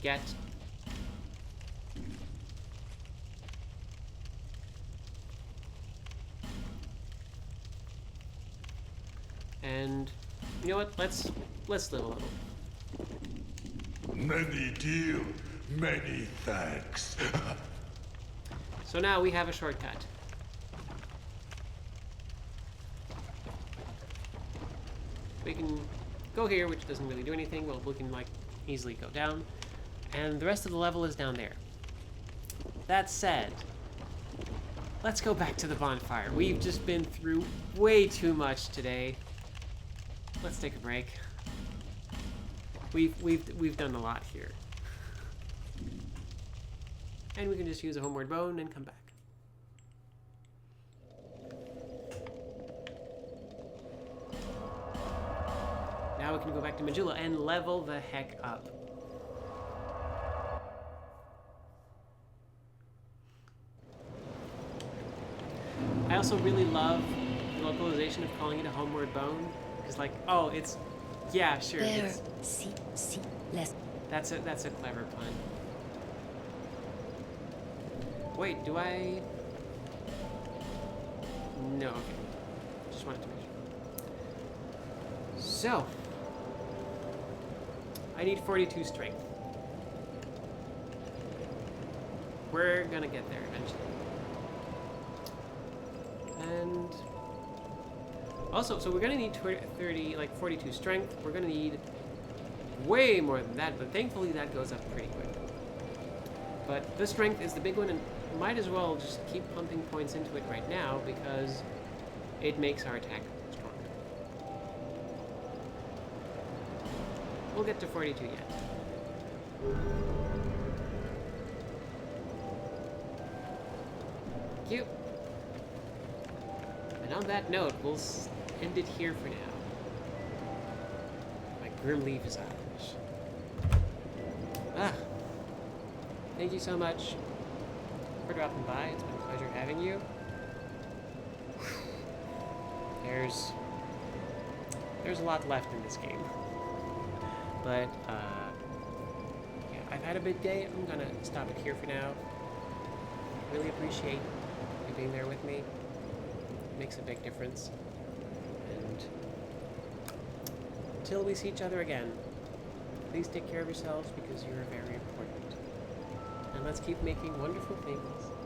get. And you know what? Let's live a little. Many deal, many thanks. So now we have a shortcut. We can go here, which doesn't really do anything. Well, we can like easily go down. And the rest of the level is down there. That said, let's go back to the bonfire. We've just been through way too much today. Let's take a break. We've done a lot here. And we can just use a homeward bone and come back. Now we can go back to Majula and level the heck up. I also really love the localization of calling it a homeward bone. Because like, oh, it's, yeah, sure. There, see, less. That's a clever pun. Wait, do I? No, okay. Just wanted to make sure. So, I need 42 strength. We're gonna get there eventually. And also, so we're gonna need 42 strength. We're gonna need way more than that, but thankfully that goes up pretty quick. But the strength is the big one, and might as well just keep pumping points into it right now because it makes our attack stronger. We'll get to 42 yet. Cute. And on that note, we'll end it here for now. My grimly visage. Thank you so much for dropping by. It's been a pleasure having you. There's a lot left in this game. But, yeah, I've had a big day. I'm gonna stop it here for now. Really appreciate you being there with me. It makes a big difference. And until we see each other again, Please take care of yourselves because you are very important. And let's keep making wonderful things